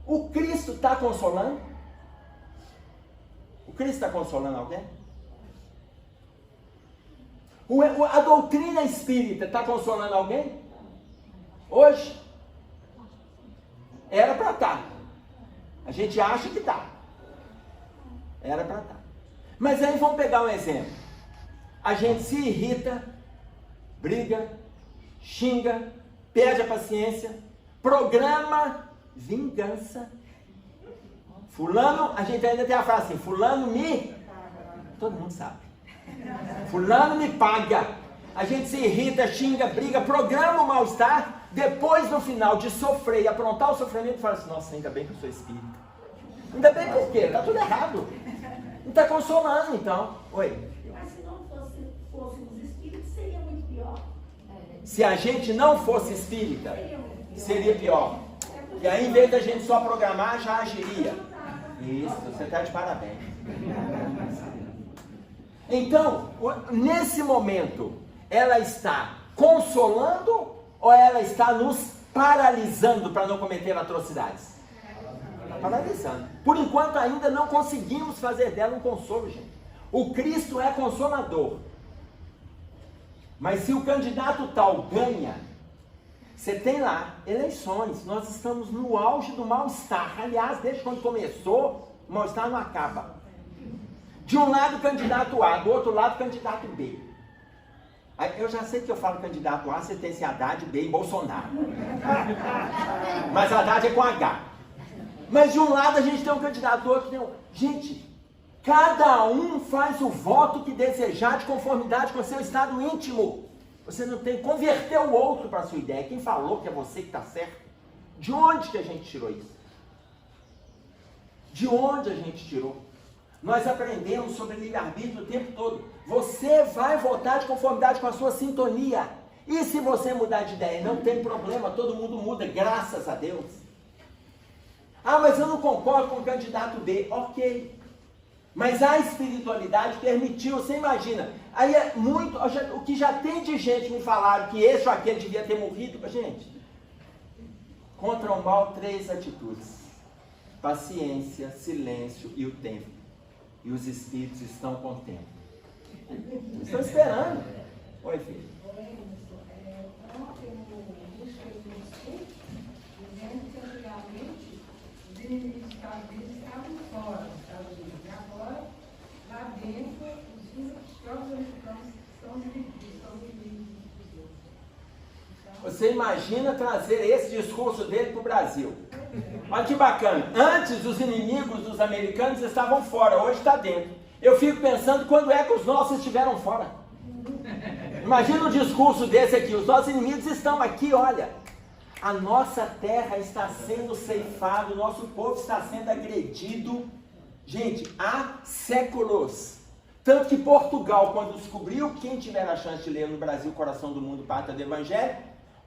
O Cristo está consolando? O Cristo está consolando alguém? A doutrina espírita está consolando alguém? Hoje? Era para estar. A gente acha que está. Era para estar. Mas aí vamos pegar um exemplo. A gente se irrita, briga, xinga, perde a paciência, programa vingança. Fulano, a gente ainda tem a frase assim, fulano me... Todo mundo sabe. Fulano me paga. A gente se irrita, xinga, briga, programa o mal-estar. Depois, no final de sofrer e aprontar o sofrimento, fala assim, nossa, ainda bem que eu sou espírita. Ainda bem por quê? Está tudo errado. Não está consolando, então. Oi. Mas se não fôssemos espíritos, seria muito pior. Se a gente não fosse espírita, seria pior. E aí, em vez da gente só programar, já agiria. Isso, você está de parabéns. Então, nesse momento, ela está consolando ou ela está nos paralisando para não cometer atrocidades? Está paralisando. Por enquanto, ainda não conseguimos fazer dela um consolo, gente. O Cristo é consolador. Mas se o candidato tal ganha, você tem lá eleições, nós estamos no auge do mal-estar. Aliás, desde quando começou, o mal-estar não acaba. De um lado, candidato A, do outro lado, candidato B. Aí, eu já sei que eu falo candidato A, você tem esse Haddad, B e Bolsonaro. Mas Haddad é com H. Mas de um lado a gente tem um candidato, do outro tem um... Gente, cada um faz o voto que desejar de conformidade com o seu estado íntimo. Você não tem que converter o outro para a sua ideia. Quem falou que é você que está certo? De onde que a gente tirou isso? De onde a gente tirou? Nós aprendemos sobre livre-arbítrio o tempo todo. Você vai votar de conformidade com a sua sintonia. E se você mudar de ideia? Não tem problema, todo mundo muda, graças a Deus. Ah, mas eu não concordo com o candidato B. Ok. Mas a espiritualidade permitiu, você imagina. Aí é muito, o que já tem de gente me falaram que esse ou aquele devia ter morrido. Gente, contra o mal, 3 atitudes. Paciência, silêncio e o tempo. E os espíritos estão com o tempo. Estão esperando. Oi, filho. Ontem no Busca do Espírito, dizendo que antigamente os inimigos dos Estados Unidos estavam fora dos Estados Unidos. E agora, lá dentro, os próprios americanos são os inimigos dos outros. Você imagina trazer esse discurso dele para o Brasil. Olha que bacana. Antes os inimigos dos americanos estavam fora, hoje está dentro. Eu fico pensando quando é que os nossos estiveram fora. Imagina um discurso desse aqui. Os nossos inimigos estão aqui, olha. A nossa terra está sendo ceifada, o nosso povo está sendo agredido. Gente, há séculos. Tanto que Portugal, quando descobriu, quem tiver a chance de ler no Brasil, Coração do Mundo, Pátria do Evangelho,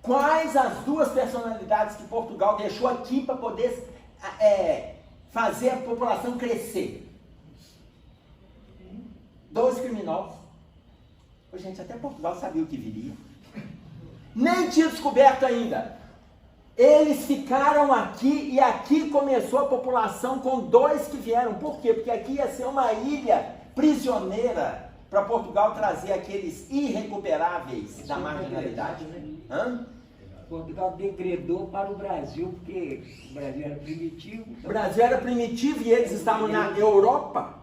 quais as 2 personalidades que Portugal deixou aqui para poder fazer a população crescer? 12 criminosos. Gente, até Portugal sabia o que viria. Nem tinha descoberto ainda. Eles ficaram aqui e aqui começou a população com 2 que vieram. Por quê? Porque aqui ia ser uma ilha prisioneira para Portugal trazer aqueles irrecuperáveis da marginalidade. Hã? Portugal degradou para o Brasil, porque o Brasil era primitivo. O Brasil era primitivo e eles estavam na Europa,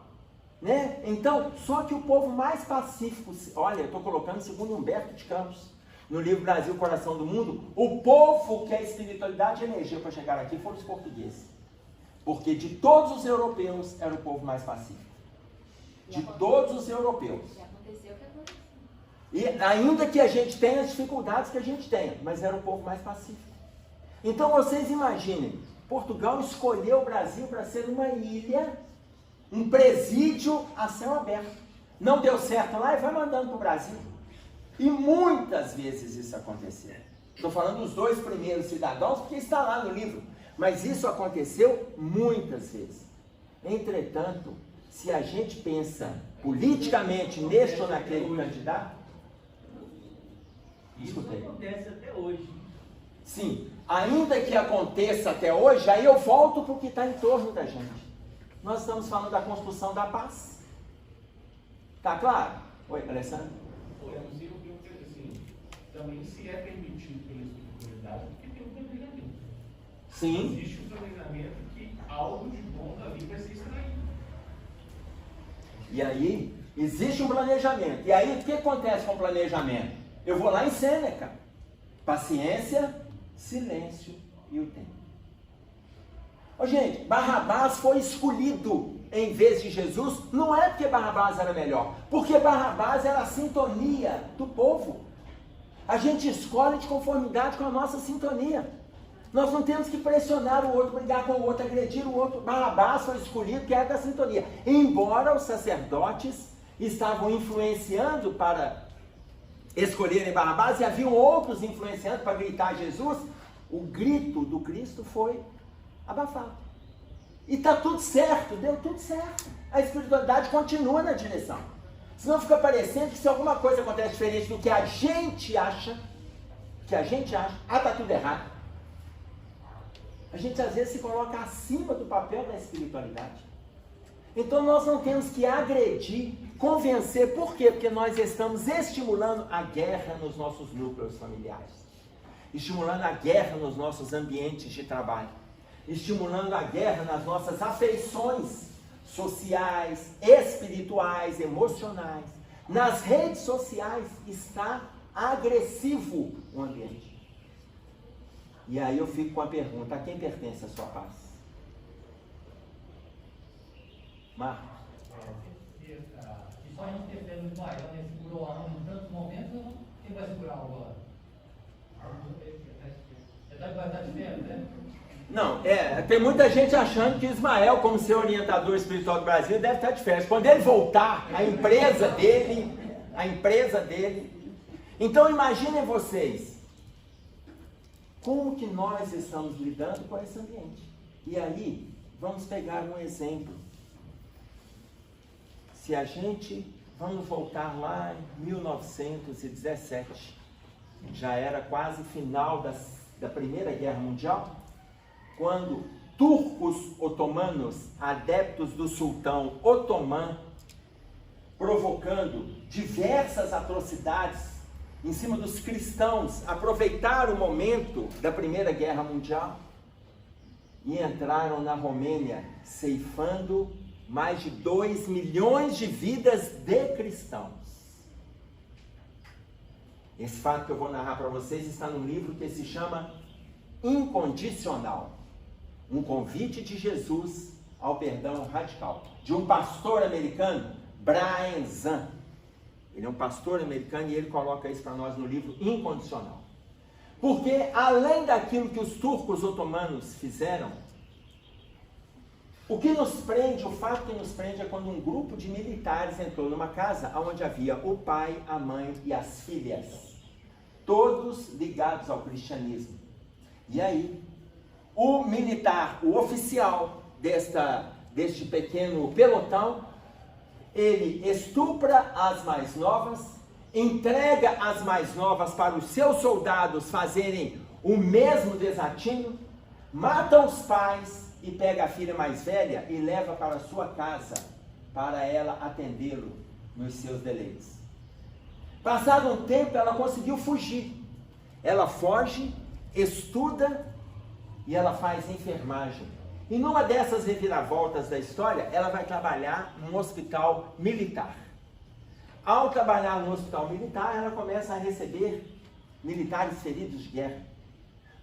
né? Então, só que o povo mais pacífico, olha, eu estou colocando segundo Humberto de Campos, no livro Brasil, Coração do Mundo, o povo que a espiritualidade elegeu para chegar aqui foram os portugueses. Porque de todos os europeus, era o povo mais pacífico. De todos os europeus. E aconteceu o que aconteceu. E ainda que a gente tenha as dificuldades que a gente tenha, mas era um povo mais pacífico. Então vocês imaginem, Portugal escolheu o Brasil para ser uma ilha, um presídio a céu aberto. Não deu certo lá e vai mandando para o Brasil. E muitas vezes isso aconteceu. Estou falando dos 2 primeiros cidadãos, porque está lá no livro. Mas isso aconteceu muitas vezes. Entretanto, se a gente pensa politicamente neste ou naquele candidato, Isso Escutei. acontece até hoje. Sim, ainda que aconteça até hoje, aí eu volto para o que está em torno da gente. Nós estamos falando da construção da paz. Tá claro? Oi, Alessandro? Eu não sei o que assim, também se é permitido pela espiritualidade, porque tem um planejamento. Sim. Existe um planejamento que algo de bom dali vai ser extraído. E aí, existe um planejamento. E aí, o que acontece com o planejamento? Eu vou lá em Sêneca. Paciência, silêncio e o tempo. Ô, gente, Barrabás foi escolhido em vez de Jesus, não é porque Barrabás era melhor, porque Barrabás era a sintonia do povo. A gente escolhe de conformidade com a nossa sintonia. Nós não temos que pressionar o outro, brigar com o outro, agredir o outro. Barrabás foi escolhido que era da sintonia. Embora os sacerdotes estavam influenciando para escolherem Barrabás e haviam outros influenciando para gritar Jesus, o grito do Cristo foi abafado. E está tudo certo, deu tudo certo. A espiritualidade continua na direção. Senão fica parecendo que se alguma coisa acontece diferente do que a gente acha, está tudo errado. A gente às vezes se coloca acima do papel da espiritualidade. Então nós não temos que agredir, convencer. Por quê? Porque nós estamos estimulando a guerra nos nossos núcleos familiares. Estimulando a guerra nos nossos ambientes de trabalho. Estimulando a guerra nas nossas afeições sociais, espirituais, emocionais. Nas redes sociais está agressivo o ambiente. E aí eu fico com a pergunta, a quem pertence a sua paz? Marcos? E só a gente ter fé no Ismael, né? Segurou a alma em tantos momentos, quem vai segurar agora? Vai estar de fé, né? Não, tem muita gente achando que Ismael, como seu orientador espiritual do Brasil, deve estar de férias. Quando ele voltar, a empresa dele. Então imaginem vocês, como que nós estamos lidando com esse ambiente. E aí, vamos pegar um exemplo. Se a gente, vamos voltar lá em 1917, já era quase final da Primeira Guerra Mundial, quando turcos otomanos, adeptos do sultão otomã, provocando diversas atrocidades em cima dos cristãos, aproveitaram o momento da Primeira Guerra Mundial e entraram na Romênia, ceifando mais de 2 milhões de vidas de cristãos. Esse fato que eu vou narrar para vocês está num livro que se chama Incondicional. Um convite de Jesus ao perdão radical, de um pastor americano, Brian Zahnd. Ele é um pastor americano e ele coloca isso para nós no livro Incondicional. Porque além daquilo que os turcos otomanos fizeram, o que nos prende, o fato que nos prende é quando um grupo de militares entrou numa casa onde havia o pai, a mãe e as filhas, todos ligados ao cristianismo. E aí, o militar, o oficial deste pequeno pelotão, ele estupra as mais novas, entrega as mais novas para os seus soldados fazerem o mesmo desatino, mata os pais e pega a filha mais velha e leva para a sua casa para ela atendê-lo nos seus deleites. Passado um tempo, ela conseguiu fugir. Ela foge, estuda e ela faz enfermagem. E numa dessas reviravoltas da história, ela vai trabalhar num hospital militar. Ao trabalhar no hospital militar, ela começa a receber militares feridos de guerra.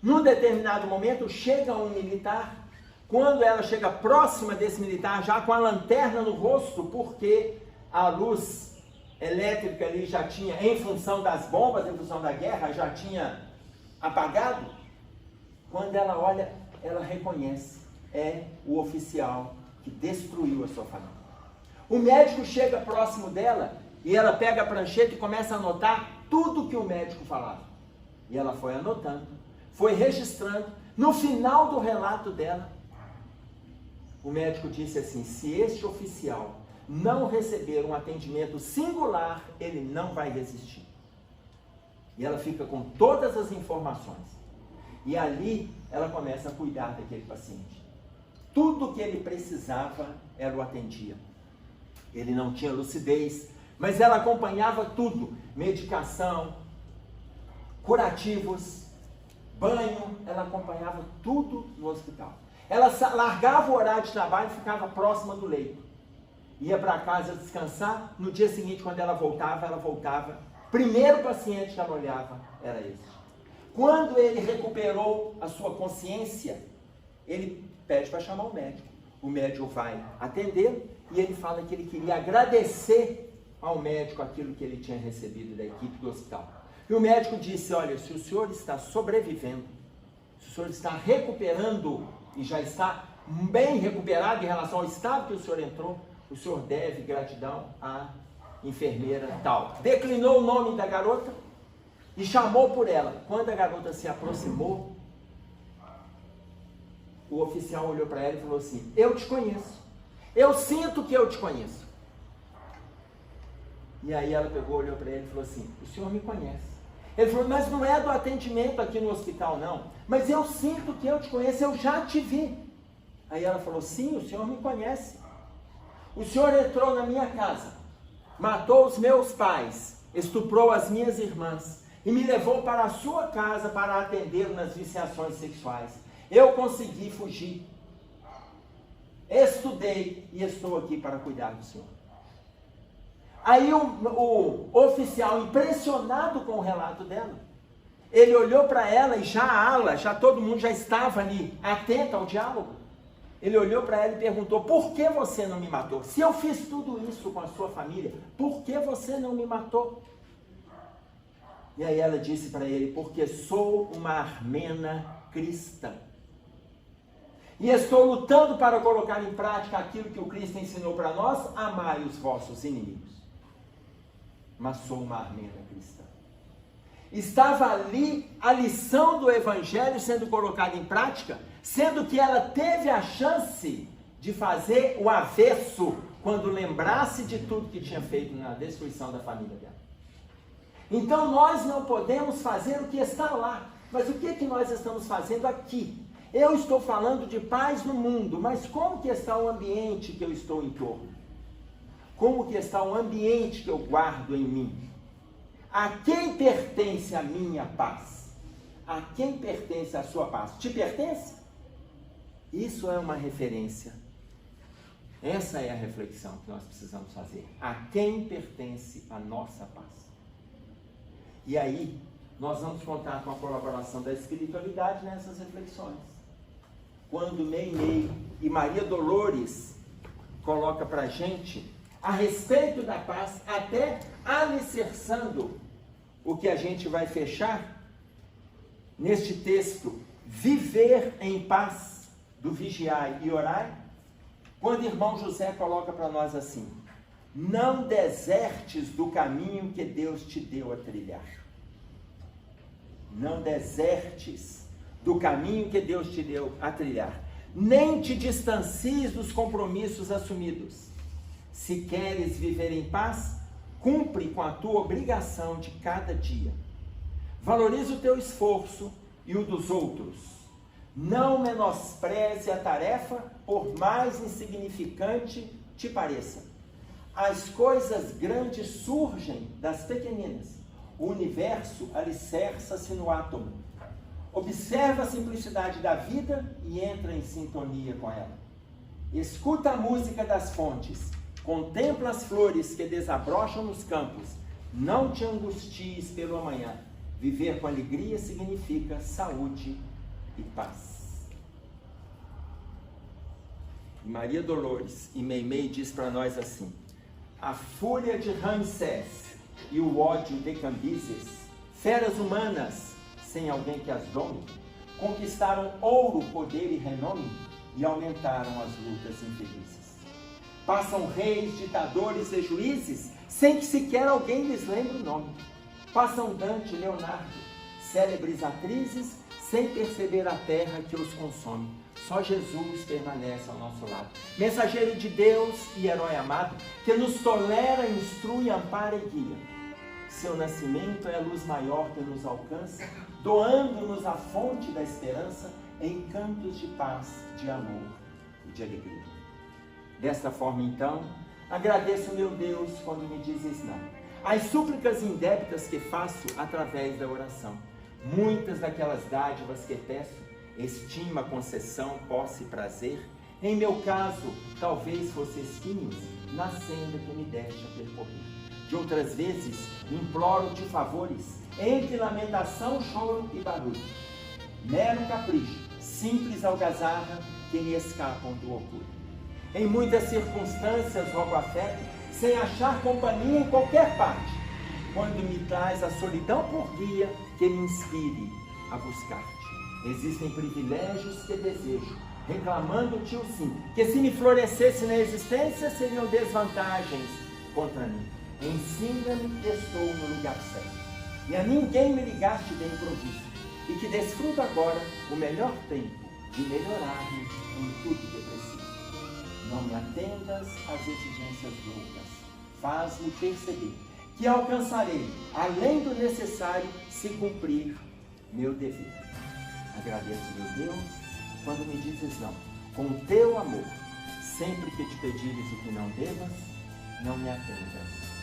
Num determinado momento, chega um militar. Quando ela chega próxima desse militar, já com a lanterna no rosto, porque a luz elétrica ali já tinha, em função das bombas, em função da guerra, já tinha apagado. Quando ela olha, ela reconhece. É o oficial que destruiu a sua família. O médico chega próximo dela e ela pega a prancheta e começa a anotar tudo que o médico falava. E ela foi anotando, foi registrando. No final do relato dela, o médico disse assim: se este oficial não receber um atendimento singular, ele não vai resistir. E ela fica com todas as informações. E ali ela começa a cuidar daquele paciente. Tudo que ele precisava, ela o atendia. Ele não tinha lucidez, mas ela acompanhava tudo. Medicação, curativos, banho, ela acompanhava tudo no hospital. Ela largava o horário de trabalho e ficava próxima do leito. Ia para casa descansar, no dia seguinte, quando ela voltava. Primeiro paciente que ela olhava era esse. Quando ele recuperou a sua consciência, ele pede para chamar o médico. O médico vai atender e ele fala que ele queria agradecer ao médico aquilo que ele tinha recebido da equipe do hospital. E o médico disse, olha, se o senhor está sobrevivendo, se o senhor está recuperando e já está bem recuperado em relação ao estado que o senhor entrou, o senhor deve gratidão à enfermeira tal. Declinou o nome da garota e chamou por ela. Quando a garota se aproximou, o oficial olhou para ela e falou assim, eu te conheço. Eu sinto que eu te conheço. E aí ela pegou, olhou para ele e falou assim, o senhor me conhece. Ele falou, mas não é do atendimento aqui no hospital não, mas eu sinto que eu te conheço, eu já te vi. Aí ela falou, sim, o senhor me conhece. O senhor entrou na minha casa, matou os meus pais, estuprou as minhas irmãs e me levou para a sua casa para atendê-lo nas viciações sexuais. Eu consegui fugir, estudei e estou aqui para cuidar do senhor. Aí o oficial, impressionado com o relato dela, ele olhou para ela e já todo mundo já estava ali, atento ao diálogo. Ele olhou para ela e perguntou, por que você não me matou? Se eu fiz tudo isso com a sua família, por que você não me matou? E aí ela disse para ele, porque sou uma armena cristã. E estou lutando para colocar em prática aquilo que o Cristo ensinou para nós, amai os vossos inimigos. Mas sou uma armena cristã. Estava ali a lição do Evangelho sendo colocada em prática, sendo que ela teve a chance de fazer o avesso quando lembrasse de tudo que tinha feito na destruição da família dela. Então nós não podemos fazer o que está lá, mas o que nós estamos fazendo aqui? Eu estou falando de paz no mundo, mas como que está o ambiente que eu estou em torno? Como que está o ambiente que eu guardo em mim? A quem pertence a minha paz? A quem pertence a sua paz? Te pertence? Isso é uma referência. Essa é a reflexão que nós precisamos fazer. A quem pertence a nossa paz? E aí, nós vamos contar com a colaboração da espiritualidade nessas reflexões. Quando Meimei e Maria Dolores coloca para a gente a respeito da paz, até alicerçando o que a gente vai fechar neste texto, viver em paz, do vigiai e orai, quando o irmão José coloca para nós assim, não desertes do caminho que Deus te deu a trilhar. Não desertes do caminho que Deus te deu a trilhar, nem te distancies dos compromissos assumidos. Se queres viver em paz, cumpre com a tua obrigação de cada dia. Valorize o teu esforço e o dos outros. Não menospreze a tarefa, por mais insignificante te pareça. As coisas grandes surgem das pequeninas. O universo alicerça-se no átomo. Observa a simplicidade da vida e entra em sintonia com ela. Escuta a música das fontes. Contempla as flores que desabrocham nos campos. Não te angusties pelo amanhã. Viver com alegria significa saúde e paz. E Maria Dolores e Meimei diz para nós assim: a fúria de Ramsés e o ódio de Cambises, feras humanas sem alguém que as dome, conquistaram ouro, poder e renome e aumentaram as lutas infelizes. Passam reis, ditadores e juízes sem que sequer alguém lhes lembre o nome. Passam Dante, Leonardo, célebres atrizes sem perceber a terra que os consome. Só Jesus permanece ao nosso lado. Mensageiro de Deus e herói amado, que nos tolera, instrui, ampara e guia. Seu nascimento é a luz maior que nos alcança, doando-nos a fonte da esperança em cantos de paz, de amor e de alegria. Desta forma, então, agradeço, meu Deus, quando me dizes não. As súplicas indébitas que faço através da oração. Muitas daquelas dádivas que peço, estima, concessão, posse e prazer, em meu caso, talvez fossem espinhos na senda que me deste a percorrer. De outras vezes, imploro-te favores, entre lamentação, choro e barulho. Mero capricho, simples algazarra que me escapam do orgulho. Em muitas circunstâncias rogo afeto, sem achar companhia em qualquer parte, quando me traz a solidão por guia que me inspire a buscar-te. Existem privilégios que desejo, reclamando-te o sim, que se me florescesse na existência seriam desvantagens contra mim. Ensina-me que estou no lugar certo, e a ninguém me ligaste de improviso, e que desfruto agora o melhor tempo de melhorar-me em tudo que preciso. Não me atendas às exigências loucas, faz-me perceber que alcançarei, além do necessário, se cumprir meu dever. Agradeço, meu Deus, quando me dizes não, com o teu amor, sempre que te pedires o que não devas, não me atendas.